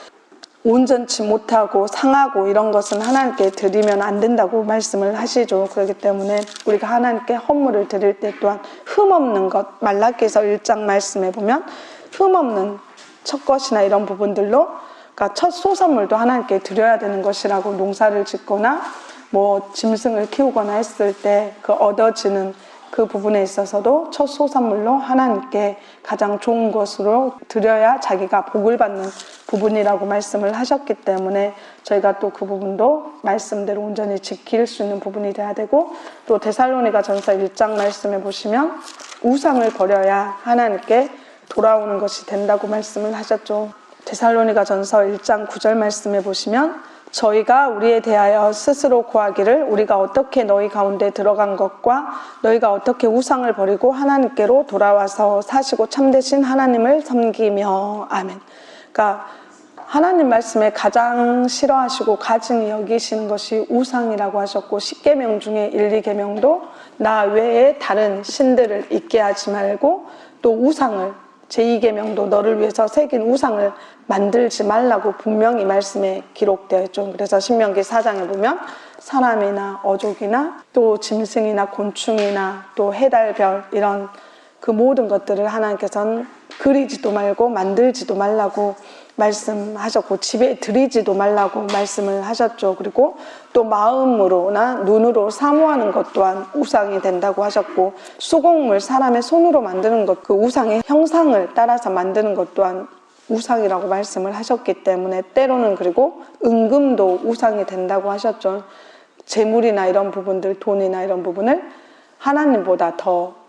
온전치 못하고 상하고 이런 것은 하나님께 드리면 안 된다고 말씀을 하시죠. 그렇기 때문에 우리가 하나님께 헌물을 드릴 때 또한 흠없는 것, 말라기서 1장 말씀에 보면 흠없는 첫 것이나 이런 부분들로 그러니까 첫 소선물도 하나님께 드려야 되는 것이라고 농사를 짓거나 뭐 짐승을 키우거나 했을 때 그 얻어지는 그 부분에 있어서도 첫 소선물로 하나님께 가장 좋은 것으로 드려야 자기가 복을 받는 부분이라고 말씀을 하셨기 때문에 저희가 또 그 부분도 말씀대로 온전히 지킬 수 있는 부분이 돼야 되고 또 데살로니가 전서 1장 말씀에 보시면 우상을 버려야 하나님께 돌아오는 것이 된다고 말씀을 하셨죠. 데살로니가 전서 1장 9절 말씀에 보시면 저희가 우리에 대하여 스스로 고하기를 우리가 어떻게 너희 가운데 들어간 것과 너희가 어떻게 우상을 버리고 하나님께로 돌아와서 사시고 참되신 하나님을 섬기며 아멘. 그러니까 하나님 말씀에 가장 싫어하시고 가증히 여기시는 것이 우상이라고 하셨고 10계명 중에 1, 2계명도 나 외에 다른 신들을 있게 하지 말고 또 우상을 제2계명도 너를 위해서 새긴 우상을 만들지 말라고 분명히 말씀에 기록되어 있죠. 그래서 신명기 4장에 보면 사람이나 어족이나 또 짐승이나 곤충이나 또 해달별 이런 그 모든 것들을 하나님께서는 그리지도 말고 만들지도 말라고 말씀하셨고 집에 들이지도 말라고 말씀을 하셨죠. 그리고 또 마음으로나 눈으로 사모하는 것 또한 우상이 된다고 하셨고 수공물 사람의 손으로 만드는 것 그 우상의 형상을 따라서 만드는 것 또한 우상이라고 말씀을 하셨기 때문에 때로는 그리고 은금도 우상이 된다고 하셨죠. 재물이나 이런 부분들 돈이나 이런 부분을 하나님보다 더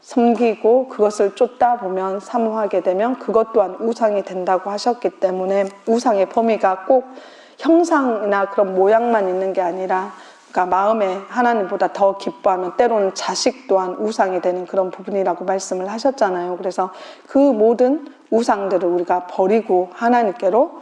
섬기고 그것을 쫓다 보면 사모하게 되면 그것 또한 우상이 된다고 하셨기 때문에 우상의 범위가 꼭 형상이나 그런 모양만 있는 게 아니라 그러니까 마음에 하나님보다 더 기뻐하면 때로는 자식 또한 우상이 되는 그런 부분이라고 말씀을 하셨잖아요. 그래서 그 모든 우상들을 우리가 버리고 하나님께로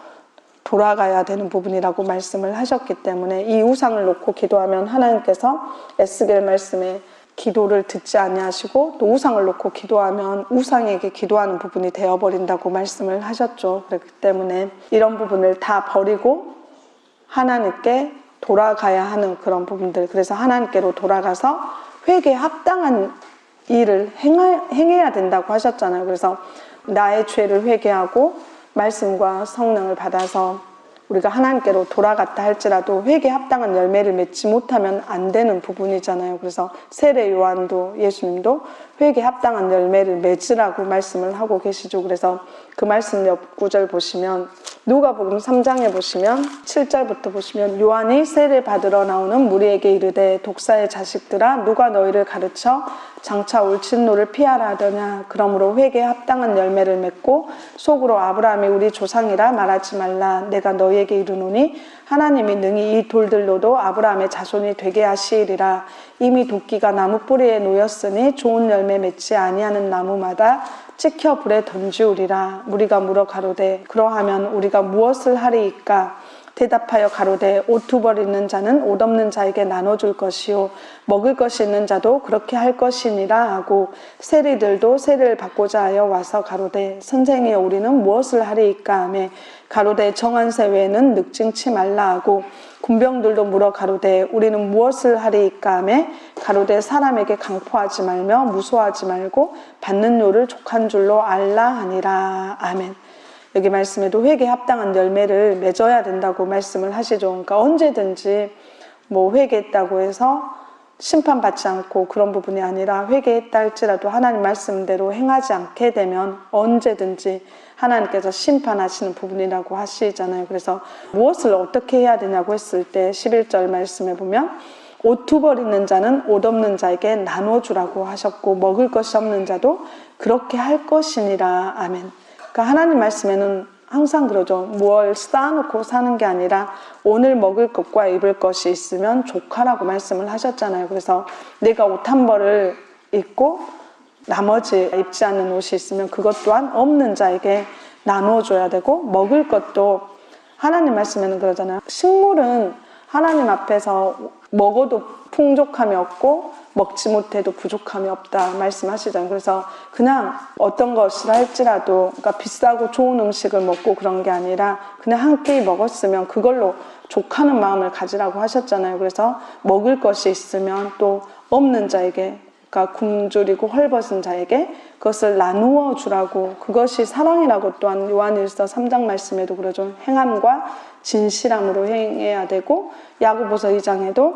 돌아가야 되는 부분이라고 말씀을 하셨기 때문에 이 우상을 놓고 기도하면 하나님께서 에스겔 말씀에 기도를 듣지 아니하시고 또 우상을 놓고 기도하면 우상에게 기도하는 부분이 되어버린다고 말씀을 하셨죠. 그렇기 때문에 이런 부분을 다 버리고 하나님께 돌아가야 하는 그런 부분들 그래서 하나님께로 돌아가서 회개에 합당한 일을 행해야 된다고 하셨잖아요. 그래서 나의 죄를 회개하고 말씀과 성령을 받아서 우리가 하나님께로 돌아갔다 할지라도 회개에 합당한 열매를 맺지 못하면 안 되는 부분이잖아요. 그래서 세례 요한도 예수님도 회개에 합당한 열매를 맺으라고 말씀을 하고 계시죠. 그래서 그 말씀 옆 구절 보시면 누가복음 3장에 보시면 7절부터 보시면 요한이 세례 받으러 나오는 무리에게 이르되 독사의 자식들아 누가 너희를 가르쳐 장차 올 진노를 피하라 하더냐. 그러므로 회개에 합당한 열매를 맺고 속으로 아브라함이 우리 조상이라 말하지 말라. 내가 너희에게 이르노니 하나님이 능히 이 돌들로도 아브라함의 자손이 되게 하시리라. 이미 도끼가 나무 뿌리에 놓였으니 좋은 열매 맺지 아니하는 나무마다 찍혀 불에 던지우리라. 무리가 물어 가로되 그러하면 우리가 무엇을 하리이까? 대답하여 가로되 옷 두 벌 있는 자는 옷 없는 자에게 나눠줄 것이요 먹을 것이 있는 자도 그렇게 할 것이니라 하고 세리들도 세례를 받고자 하여 와서 가로되 선생이여 우리는 무엇을 하리이까 하매 가로되 정한세 외에는 늑증치 말라 하고 군병들도 물어 가로되 우리는 무엇을 하리이까 하매 가로되 사람에게 강포하지 말며 무소하지 말고 받는 요를 족한 줄로 알라 하니라. 아멘. 여기 말씀에도 회개에 합당한 열매를 맺어야 된다고 말씀을 하시죠. 그러니까 언제든지 뭐 회개했다고 해서 심판받지 않고 그런 부분이 아니라 회개했다 할지라도 하나님 말씀대로 행하지 않게 되면 언제든지 하나님께서 심판하시는 부분이라고 하시잖아요. 그래서 무엇을 어떻게 해야 되냐고 했을 때 11절 말씀에 보면 옷 두 벌 있는 자는 옷 없는 자에게 나눠주라고 하셨고 먹을 것이 없는 자도 그렇게 할 것이니라. 아멘. 그러니까 하나님 말씀에는 항상 그러죠. 뭘 쌓아놓고 사는 게 아니라 오늘 먹을 것과 입을 것이 있으면 조카라고 말씀을 하셨잖아요. 그래서 내가 옷 한 벌을 입고 나머지 입지 않는 옷이 있으면 그것 또한 없는 자에게 나눠줘야 되고 먹을 것도 하나님 말씀에는 그러잖아요. 식물은 하나님 앞에서 먹어도 풍족함이 없고 먹지 못해도 부족함이 없다 말씀하시잖아요. 그래서 그냥 어떤 것을 할지라도 그러니까 비싸고 좋은 음식을 먹고 그런 게 아니라 그냥 한 끼 먹었으면 그걸로 족하는 마음을 가지라고 하셨잖아요. 그래서 먹을 것이 있으면 또 없는 자에게 그러니까 굶주리고 헐벗은 자에게 그것을 나누어 주라고 그것이 사랑이라고 또한 요한일서 3장 말씀에도 그러죠. 행함과 진실함으로 행해야 되고 야고보서 2장에도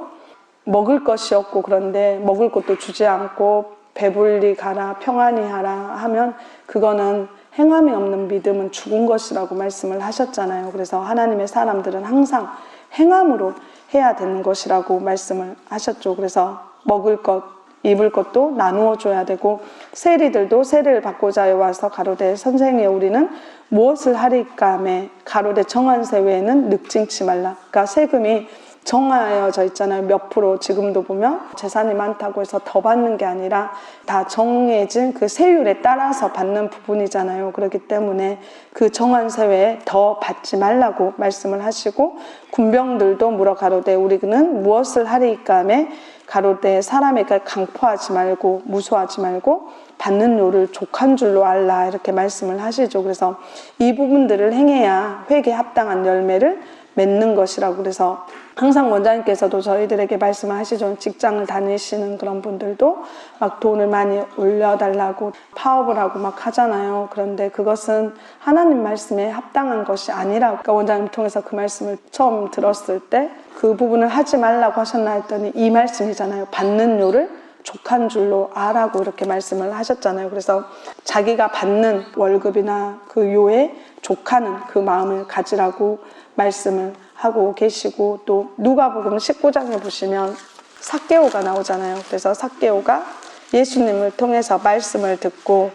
먹을 것이 없고 그런데 먹을 것도 주지 않고 배불리 가라 평안히 하라 하면 그거는 행함이 없는 믿음은 죽은 것이라고 말씀을 하셨잖아요. 그래서 하나님의 사람들은 항상 행함으로 해야 되는 것이라고 말씀을 하셨죠. 그래서 먹을 것 입을 것도 나누어 줘야 되고 세리들도 세례를 받고자 해 와서 가로되 선생이여 우리는 무엇을 하리까 하매 가로되 정한세 외에는 늑증치 말라. 그러니까 세금이 정하여져 있잖아요. 몇 프로 지금도 보면 재산이 많다고 해서 더 받는 게 아니라 다 정해진 그 세율에 따라서 받는 부분이잖아요. 그렇기 때문에 그 정한 세외에 더 받지 말라고 말씀을 하시고 군병들도 물어 가로되 우리는 무엇을 하리이까 하매 가로되 사람에게 강포하지 말고 무소하지 말고 받는 요를 족한 줄로 알라 이렇게 말씀을 하시죠. 그래서 이 부분들을 행해야 회개에 합당한 열매를 맺는 것이라고. 그래서 항상 원장님께서도 저희들에게 말씀을 하시죠. 직장을 다니시는 그런 분들도 막 돈을 많이 올려달라고 파업을 하고 막 하잖아요. 그런데 그것은 하나님 말씀에 합당한 것이 아니라고. 그러니까 원장님 통해서 그 말씀을 처음 들었을 때 그 부분을 하지 말라고 하셨나 했더니 이 말씀이잖아요. 받는 요를 족한 줄로 아라고 이렇게 말씀을 하셨잖아요. 그래서 자기가 받는 월급이나 그 요에 족하는 그 마음을 가지라고 말씀을 하고 계시고 또 누가복음 19장에 보시면 삭개오가 나오잖아요. 그래서 삭개오가 예수님을 통해서 말씀을 듣고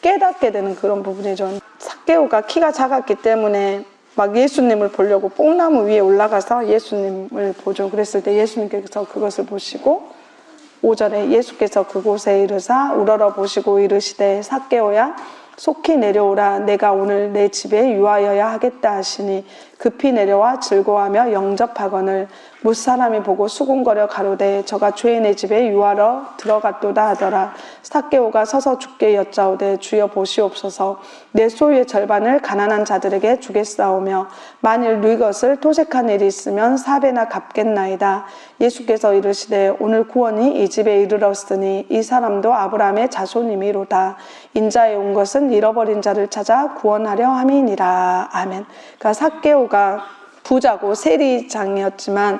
깨닫게 되는 그런 부분이죠. 삭개오가 키가 작았기 때문에 막 예수님을 보려고 뽕나무 위에 올라가서 예수님을 보죠. 그랬을 때 예수님께서 그것을 보시고 5절에 예수께서 그곳에 이르사 우러러 보시고 이르시되 삭개오야 속히 내려오라. 내가 오늘 내 집에 유하여야 하겠다 하시니 급히 내려와 즐거워하며 영접하거늘 무사람이 보고 수군거려 가로되 저가 죄인의 집에 유하러 들어갔도다 하더라. 삭개오가 서서 주께 여짜오되 주여 보시옵소서 내 소유의 절반을 가난한 자들에게 주겠사오며 만일 네 것을 토색한 일이 있으면 4배나 갚겠나이다. 예수께서 이르시되 오늘 구원이 이 집에 이르렀으니 이 사람도 아브라함의 자손이미로다. 인자에 온 것은 잃어버린 자를 찾아 구원하려 함이니라. 아멘. 그러니까 삭개오가 부자고 세리장이었지만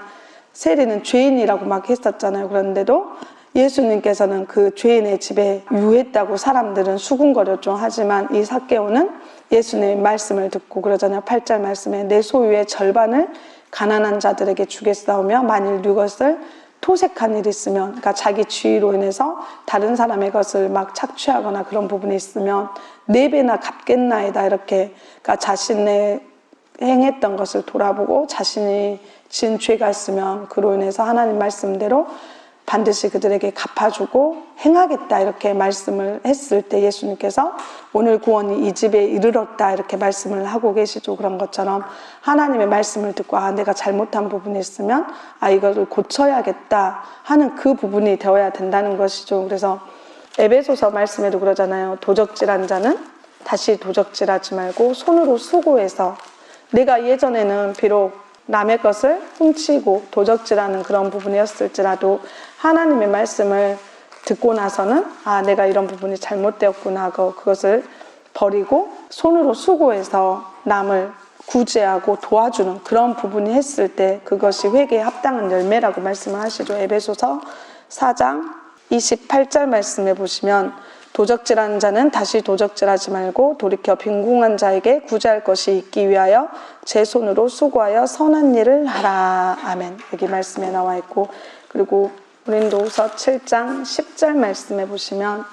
세리는 죄인이라고 막 했었잖아요. 그런데도 예수님께서는 그 죄인의 집에 유했다고 사람들은 수군거렸죠. 하지만 이 삭개오는 예수님의 말씀을 듣고 그러잖아요. 8절 말씀에 내 소유의 절반을 가난한 자들에게 주겠사오며 만일 이것을 토색한 일이 있으면, 그러니까 자기 지위로 인해서 다른 사람의 것을 막 착취하거나 그런 부분이 있으면 4배나 갚겠나이다, 이렇게. 그러니까 자신의 행했던 것을 돌아보고 자신이 지은 죄가 있으면 그로 인해서 하나님 말씀대로 반드시 그들에게 갚아주고 행하겠다, 이렇게 말씀을 했을 때 예수님께서 오늘 구원이 이 집에 이르렀다, 이렇게 말씀을 하고 계시죠. 그런 것처럼 하나님의 말씀을 듣고 내가 잘못한 부분이 있으면 이거를 고쳐야겠다 하는 그 부분이 되어야 된다는 것이죠. 그래서 에베소서 말씀에도 그러잖아요. 도적질한 자는 다시 도적질하지 말고 손으로 수고해서, 내가 예전에는 비록 남의 것을 훔치고 도적질하는 그런 부분이었을지라도 하나님의 말씀을 듣고 나서는 내가 이런 부분이 잘못되었구나 하고 그것을 버리고 손으로 수고해서 남을 구제하고 도와주는 그런 부분이 했을 때 그것이 회개에 합당한 열매라고 말씀을 하시죠. 에베소서 4장 28절 말씀에 보시면 도적질하는 자는 다시 도적질하지 말고 돌이켜 빈궁한 자에게 구제할 것이 있기 위하여 제 손으로 수고하여 선한 일을 하라. 아멘. 여기 말씀에 나와 있고, 그리고 고린도후서 7장 10절 말씀에 보시면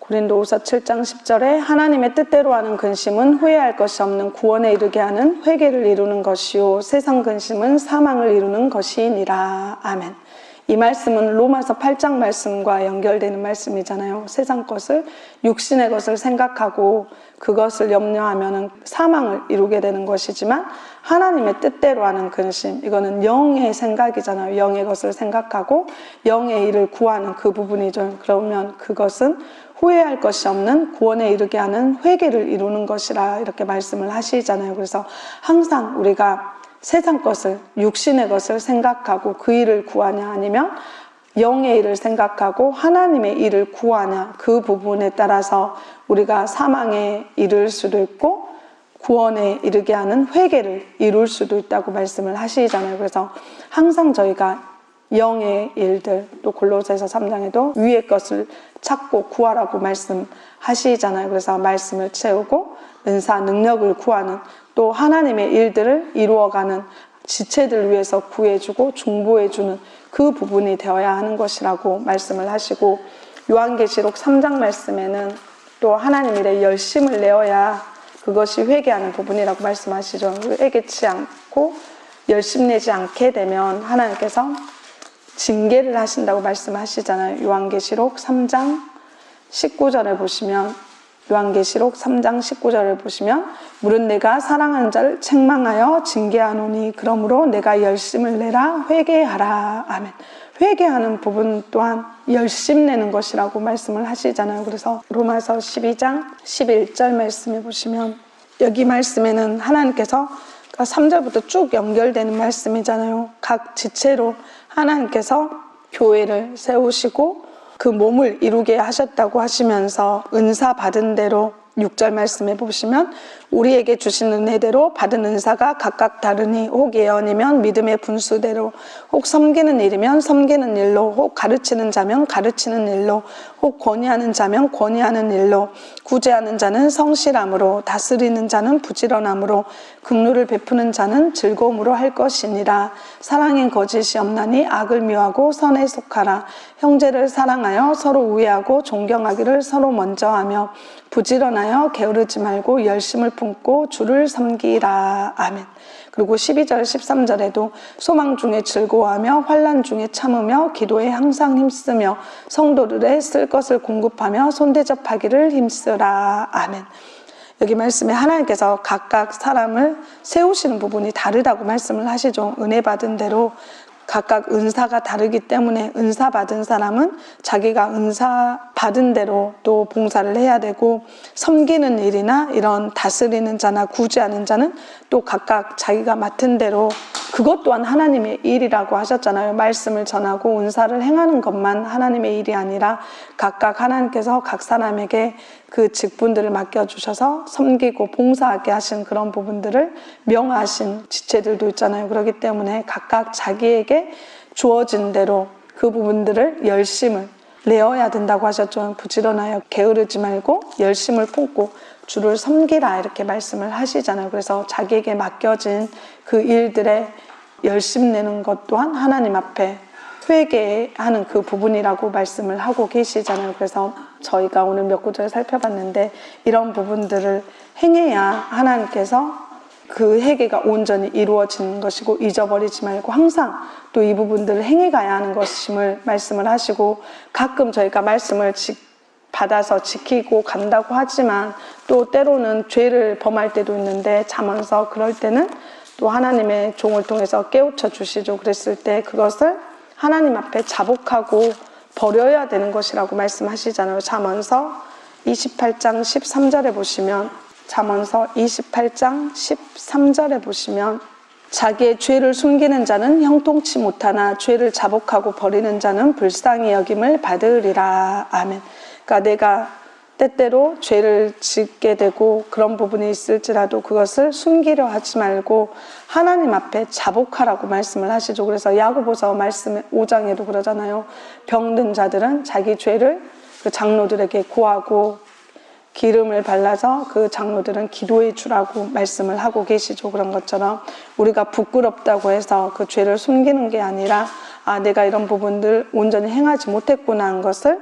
고린도후서 7장 10절에 하나님의 뜻대로 하는 근심은 후회할 것이 없는 구원에 이르게 하는 회개를 이루는 것이요 세상 근심은 사망을 이루는 것이니라. 아멘. 이 말씀은 로마서 8장 말씀과 연결되는 말씀이잖아요. 세상 것을, 육신의 것을 생각하고 그것을 염려하면 사망을 이루게 되는 것이지만 하나님의 뜻대로 하는 근심, 이거는 영의 생각이잖아요. 영의 것을 생각하고 영의 일을 구하는 그 부분이죠. 그러면 그것은 후회할 것이 없는 구원에 이르게 하는 회개를 이루는 것이라, 이렇게 말씀을 하시잖아요. 그래서 항상 우리가 세상 것을, 육신의 것을 생각하고 그 일을 구하냐, 아니면 영의 일을 생각하고 하나님의 일을 구하냐, 그 부분에 따라서 우리가 사망에 이를 수도 있고 구원에 이르게 하는 회개를 이룰 수도 있다고 말씀을 하시잖아요. 그래서 항상 저희가 영의 일들, 또 골로새서 3장에도 위의 것을 찾고 구하라고 말씀하시잖아요. 그래서 말씀을 채우고 은사, 능력을 구하는, 또 하나님의 일들을 이루어가는, 지체들 위해서 구해주고 중보해주는 그 부분이 되어야 하는 것이라고 말씀을 하시고, 요한계시록 3장 말씀에는 또 하나님 일에 열심을 내어야 그것이 회개하는 부분이라고 말씀하시죠. 회개치 않고 열심 내지 않게 되면 하나님께서 징계를 하신다고 말씀하시잖아요. 요한계시록 3장 19절에 보시면, 요한계시록 3장 19절을 보시면 물은 내가 사랑하는 자를 책망하여 징계하노니 그러므로 내가 열심을 내라 회개하라. 아멘. 회개하는 부분 또한 열심 내는 것이라고 말씀을 하시잖아요. 그래서 로마서 12장 11절 말씀해 보시면 여기 말씀에는 하나님께서 3절부터 쭉 연결되는 말씀이잖아요. 각 지체로 하나님께서 교회를 세우시고 그 몸을 이루게 하셨다고 하시면서 은사 받은 대로 6절 말씀에 보시면 우리에게 주신 은혜대로 받은 은사가 각각 다르니 혹 예언이면 믿음의 분수대로, 혹 섬기는 일이면 섬기는 일로, 혹 가르치는 자면 가르치는 일로, 혹 권위하는 자면 권위하는 일로, 구제하는 자는 성실함으로, 다스리는 자는 부지런함으로, 긍휼을 베푸는 자는 즐거움으로 할 것이니라. 사랑엔 거짓이 없나니 악을 미워하고 선에 속하라. 형제를 사랑하여 서로 우애하고 존경하기를 서로 먼저 하며 부지런하여 게으르지 말고 열심을 품고 주를 섬기라. 아멘. 그리고 12절 13절에도 소망 중에 즐거워하며 환난 중에 참으며 기도에 항상 힘쓰며 성도들의 쓸 것을 공급하며 손대접하기를 힘쓰라. 아멘. 여기 말씀에 하나님께서 각각 사람을 세우시는 부분이 다르다고 말씀을 하시죠. 은혜 받은 대로 각각 은사가 다르기 때문에 은사 받은 사람은 자기가 은사 받은 대로 또 봉사를 해야 되고, 섬기는 일이나 이런 다스리는 자나 구제하는 자는 또 각각 자기가 맡은 대로 그것 또한 하나님의 일이라고 하셨잖아요. 말씀을 전하고 은사를 행하는 것만 하나님의 일이 아니라 각각 하나님께서 각 사람에게 그 직분들을 맡겨주셔서 섬기고 봉사하게 하신 그런 부분들을 명하신 지체들도 있잖아요. 그렇기 때문에 각각 자기에게 주어진 대로 그 부분들을 열심을 내어야 된다고 하셨죠. 부지런하여 게으르지 말고 열심을 품고 주를 섬기라 이렇게 말씀을 하시잖아요. 그래서 자기에게 맡겨진 그 일들에 열심 내는 것 또한 하나님 앞에 회개하는 그 부분이라고 말씀을 하고 계시잖아요. 그래서 저희가 오늘 몇 구절 살펴봤는데 이런 부분들을 행해야 하나님께서 그 회개가 온전히 이루어지는 것이고 잊어버리지 말고 항상 또 이 부분들을 행해가야 하는 것임을 말씀을 하시고, 가끔 저희가 말씀을 받아서 지키고 간다고 하지만 또 때로는 죄를 범할 때도 있는데 잠언서 그럴 때는 또 하나님의 종을 통해서 깨우쳐 주시죠. 그랬을 때 그것을 하나님 앞에 자복하고 버려야 되는 것이라고 말씀하시잖아요. 잠언서 28장 13절에 보시면, 잠언서 28장 13절에 보시면 자기의 죄를 숨기는 자는 형통치 못하나 죄를 자복하고 버리는 자는 불쌍히 여김을 받으리라. 아멘. 그러니까 내가 때때로 죄를 짓게 되고 그런 부분이 있을지라도 그것을 숨기려 하지 말고 하나님 앞에 자복하라고 말씀을 하시죠. 그래서 야고보서 말씀 5장에도 그러잖아요. 병든 자들은 자기 죄를 그 장로들에게 고하고 기름을 발라서 그 장로들은 기도해 주라고 말씀을 하고 계시죠. 그런 것처럼 우리가 부끄럽다고 해서 그 죄를 숨기는 게 아니라 내가 이런 부분들 온전히 행하지 못했구나 하는 것을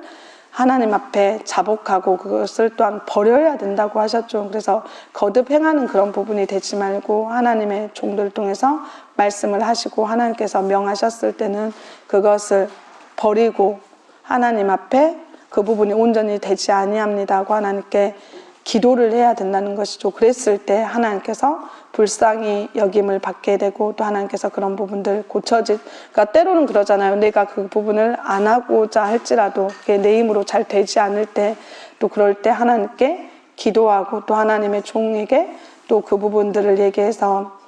하나님 앞에 자복하고 그것을 또한 버려야 된다고 하셨죠. 그래서 거듭 행하는 그런 부분이 되지 말고 하나님의 종들을 통해서 말씀을 하시고 하나님께서 명하셨을 때는 그것을 버리고 하나님 앞에 그 부분이 온전히 되지 아니합니다 하고 하나님께 기도를 해야 된다는 것이죠. 그랬을 때 하나님께서 불쌍히 여김을 받게 되고 또 하나님께서 그런 부분들 그러니까 때로는 그러잖아요. 내가 그 부분을 안 하고자 할지라도 그게 내 힘으로 잘 되지 않을 때 또 그럴 때 하나님께 기도하고 또 하나님의 종에게 또 그 부분들을 얘기해서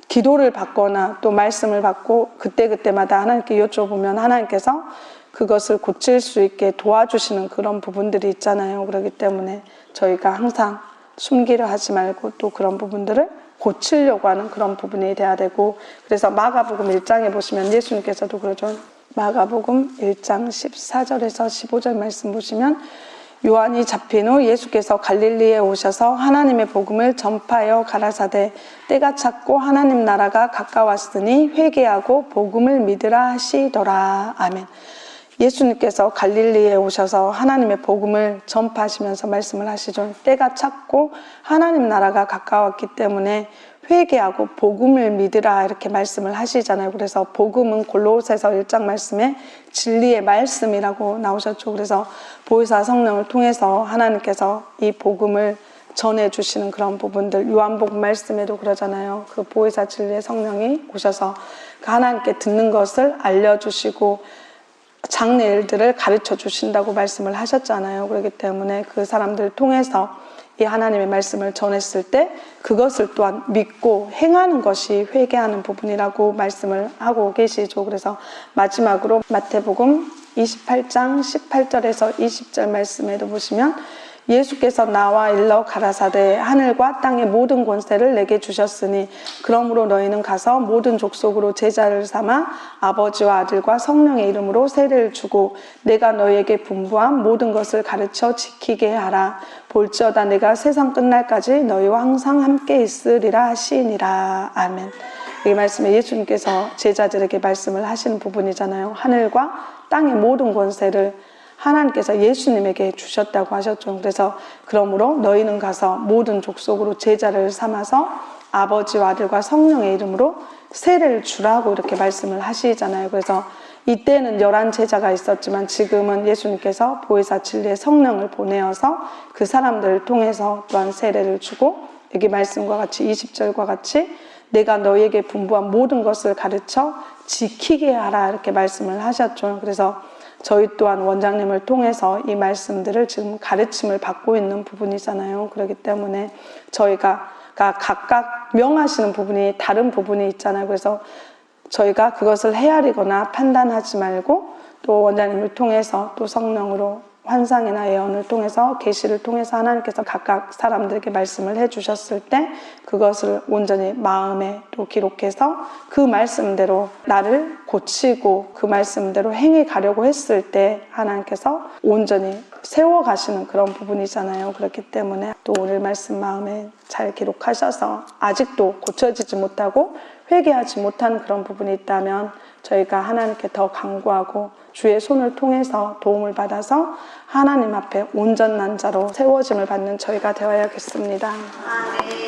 기도를 받거나 또 말씀을 받고 그때그때마다 하나님께 여쭤보면 하나님께서 그것을 고칠 수 있게 도와주시는 그런 부분들이 있잖아요. 그렇기 때문에 저희가 항상 숨기려 하지 말고 또 그런 부분들을 고치려고 하는 그런 부분이 돼야 되고, 그래서 마가복음 1장에 보시면 예수님께서도 그러죠. 마가복음 1장 14절에서 15절 말씀 보시면 요한이 잡힌 후 예수께서 갈릴리에 오셔서 하나님의 복음을 전파하여 가라사대 때가 찼고 하나님 나라가 가까웠으니 회개하고 복음을 믿으라 하시더라. 아멘. 예수님께서 갈릴리에 오셔서 하나님의 복음을 전파하시면서 말씀을 하시죠. 때가 찼고 하나님 나라가 가까웠기 때문에 회개하고 복음을 믿으라 이렇게 말씀을 하시잖아요. 그래서 복음은 골로새서 1장 말씀에 진리의 말씀이라고 나오셨죠. 그래서 보혜사 성령을 통해서 하나님께서 이 복음을 전해주시는 그런 부분들, 요한복음 말씀에도 그러잖아요. 그 보혜사 진리의 성령이 오셔서 그 하나님께 듣는 것을 알려주시고 장래 일들을 가르쳐 주신다고 말씀을 하셨잖아요. 그렇기 때문에 그 사람들을 통해서 이 하나님의 말씀을 전했을 때 그것을 또한 믿고 행하는 것이 회개하는 부분이라고 말씀을 하고 계시죠. 그래서 마지막으로 마태복음 28장 18절에서 20절 말씀에도 보시면 예수께서 나와 일러 가라사대 하늘과 땅의 모든 권세를 내게 주셨으니 그러므로 너희는 가서 모든 족속으로 제자를 삼아 아버지와 아들과 성령의 이름으로 세례를 주고 내가 너희에게 분부한 모든 것을 가르쳐 지키게 하라. 볼지어다 내가 세상 끝날까지 너희와 항상 함께 있으리라 하시니라. 아멘. 이 말씀에 예수님께서 제자들에게 말씀을 하시는 부분이잖아요. 하늘과 땅의 모든 권세를 하나님께서 예수님에게 주셨다고 하셨죠. 그래서 그러므로 너희는 가서 모든 족속으로 제자를 삼아서 아버지와 아들과 성령의 이름으로 세례를 주라고 이렇게 말씀을 하시잖아요. 그래서 이때는 11제자가 있었지만 지금은 예수님께서 보혜사 진리의 성령을 보내어서 그 사람들을 통해서 또한 세례를 주고 여기 말씀과 같이 20절과 같이 내가 너희에게 분부한 모든 것을 가르쳐 지키게 하라 이렇게 말씀을 하셨죠. 그래서 저희 또한 원장님을 통해서 이 말씀들을 지금 가르침을 받고 있는 부분이잖아요. 그렇기 때문에 저희가 각각 명하시는 부분이 다른 부분이 있잖아요. 그래서 저희가 그것을 헤아리거나 판단하지 말고 또 원장님을 통해서 또 성령으로 환상이나 예언을 통해서 계시를 통해서 하나님께서 각각 사람들에게 말씀을 해주셨을 때 그것을 온전히 마음에 또 기록해서 그 말씀대로 나를 고치고 그 말씀대로 행해 가려고 했을 때 하나님께서 온전히 세워가시는 그런 부분이잖아요. 그렇기 때문에 또 오늘 말씀 마음에 잘 기록하셔서 아직도 고쳐지지 못하고 회개하지 못하는 그런 부분이 있다면 저희가 하나님께 더 간구하고 주의 손을 통해서 도움을 받아서 하나님 앞에 온전한 자로 세워짐을 받는 저희가 되어야겠습니다. 아멘.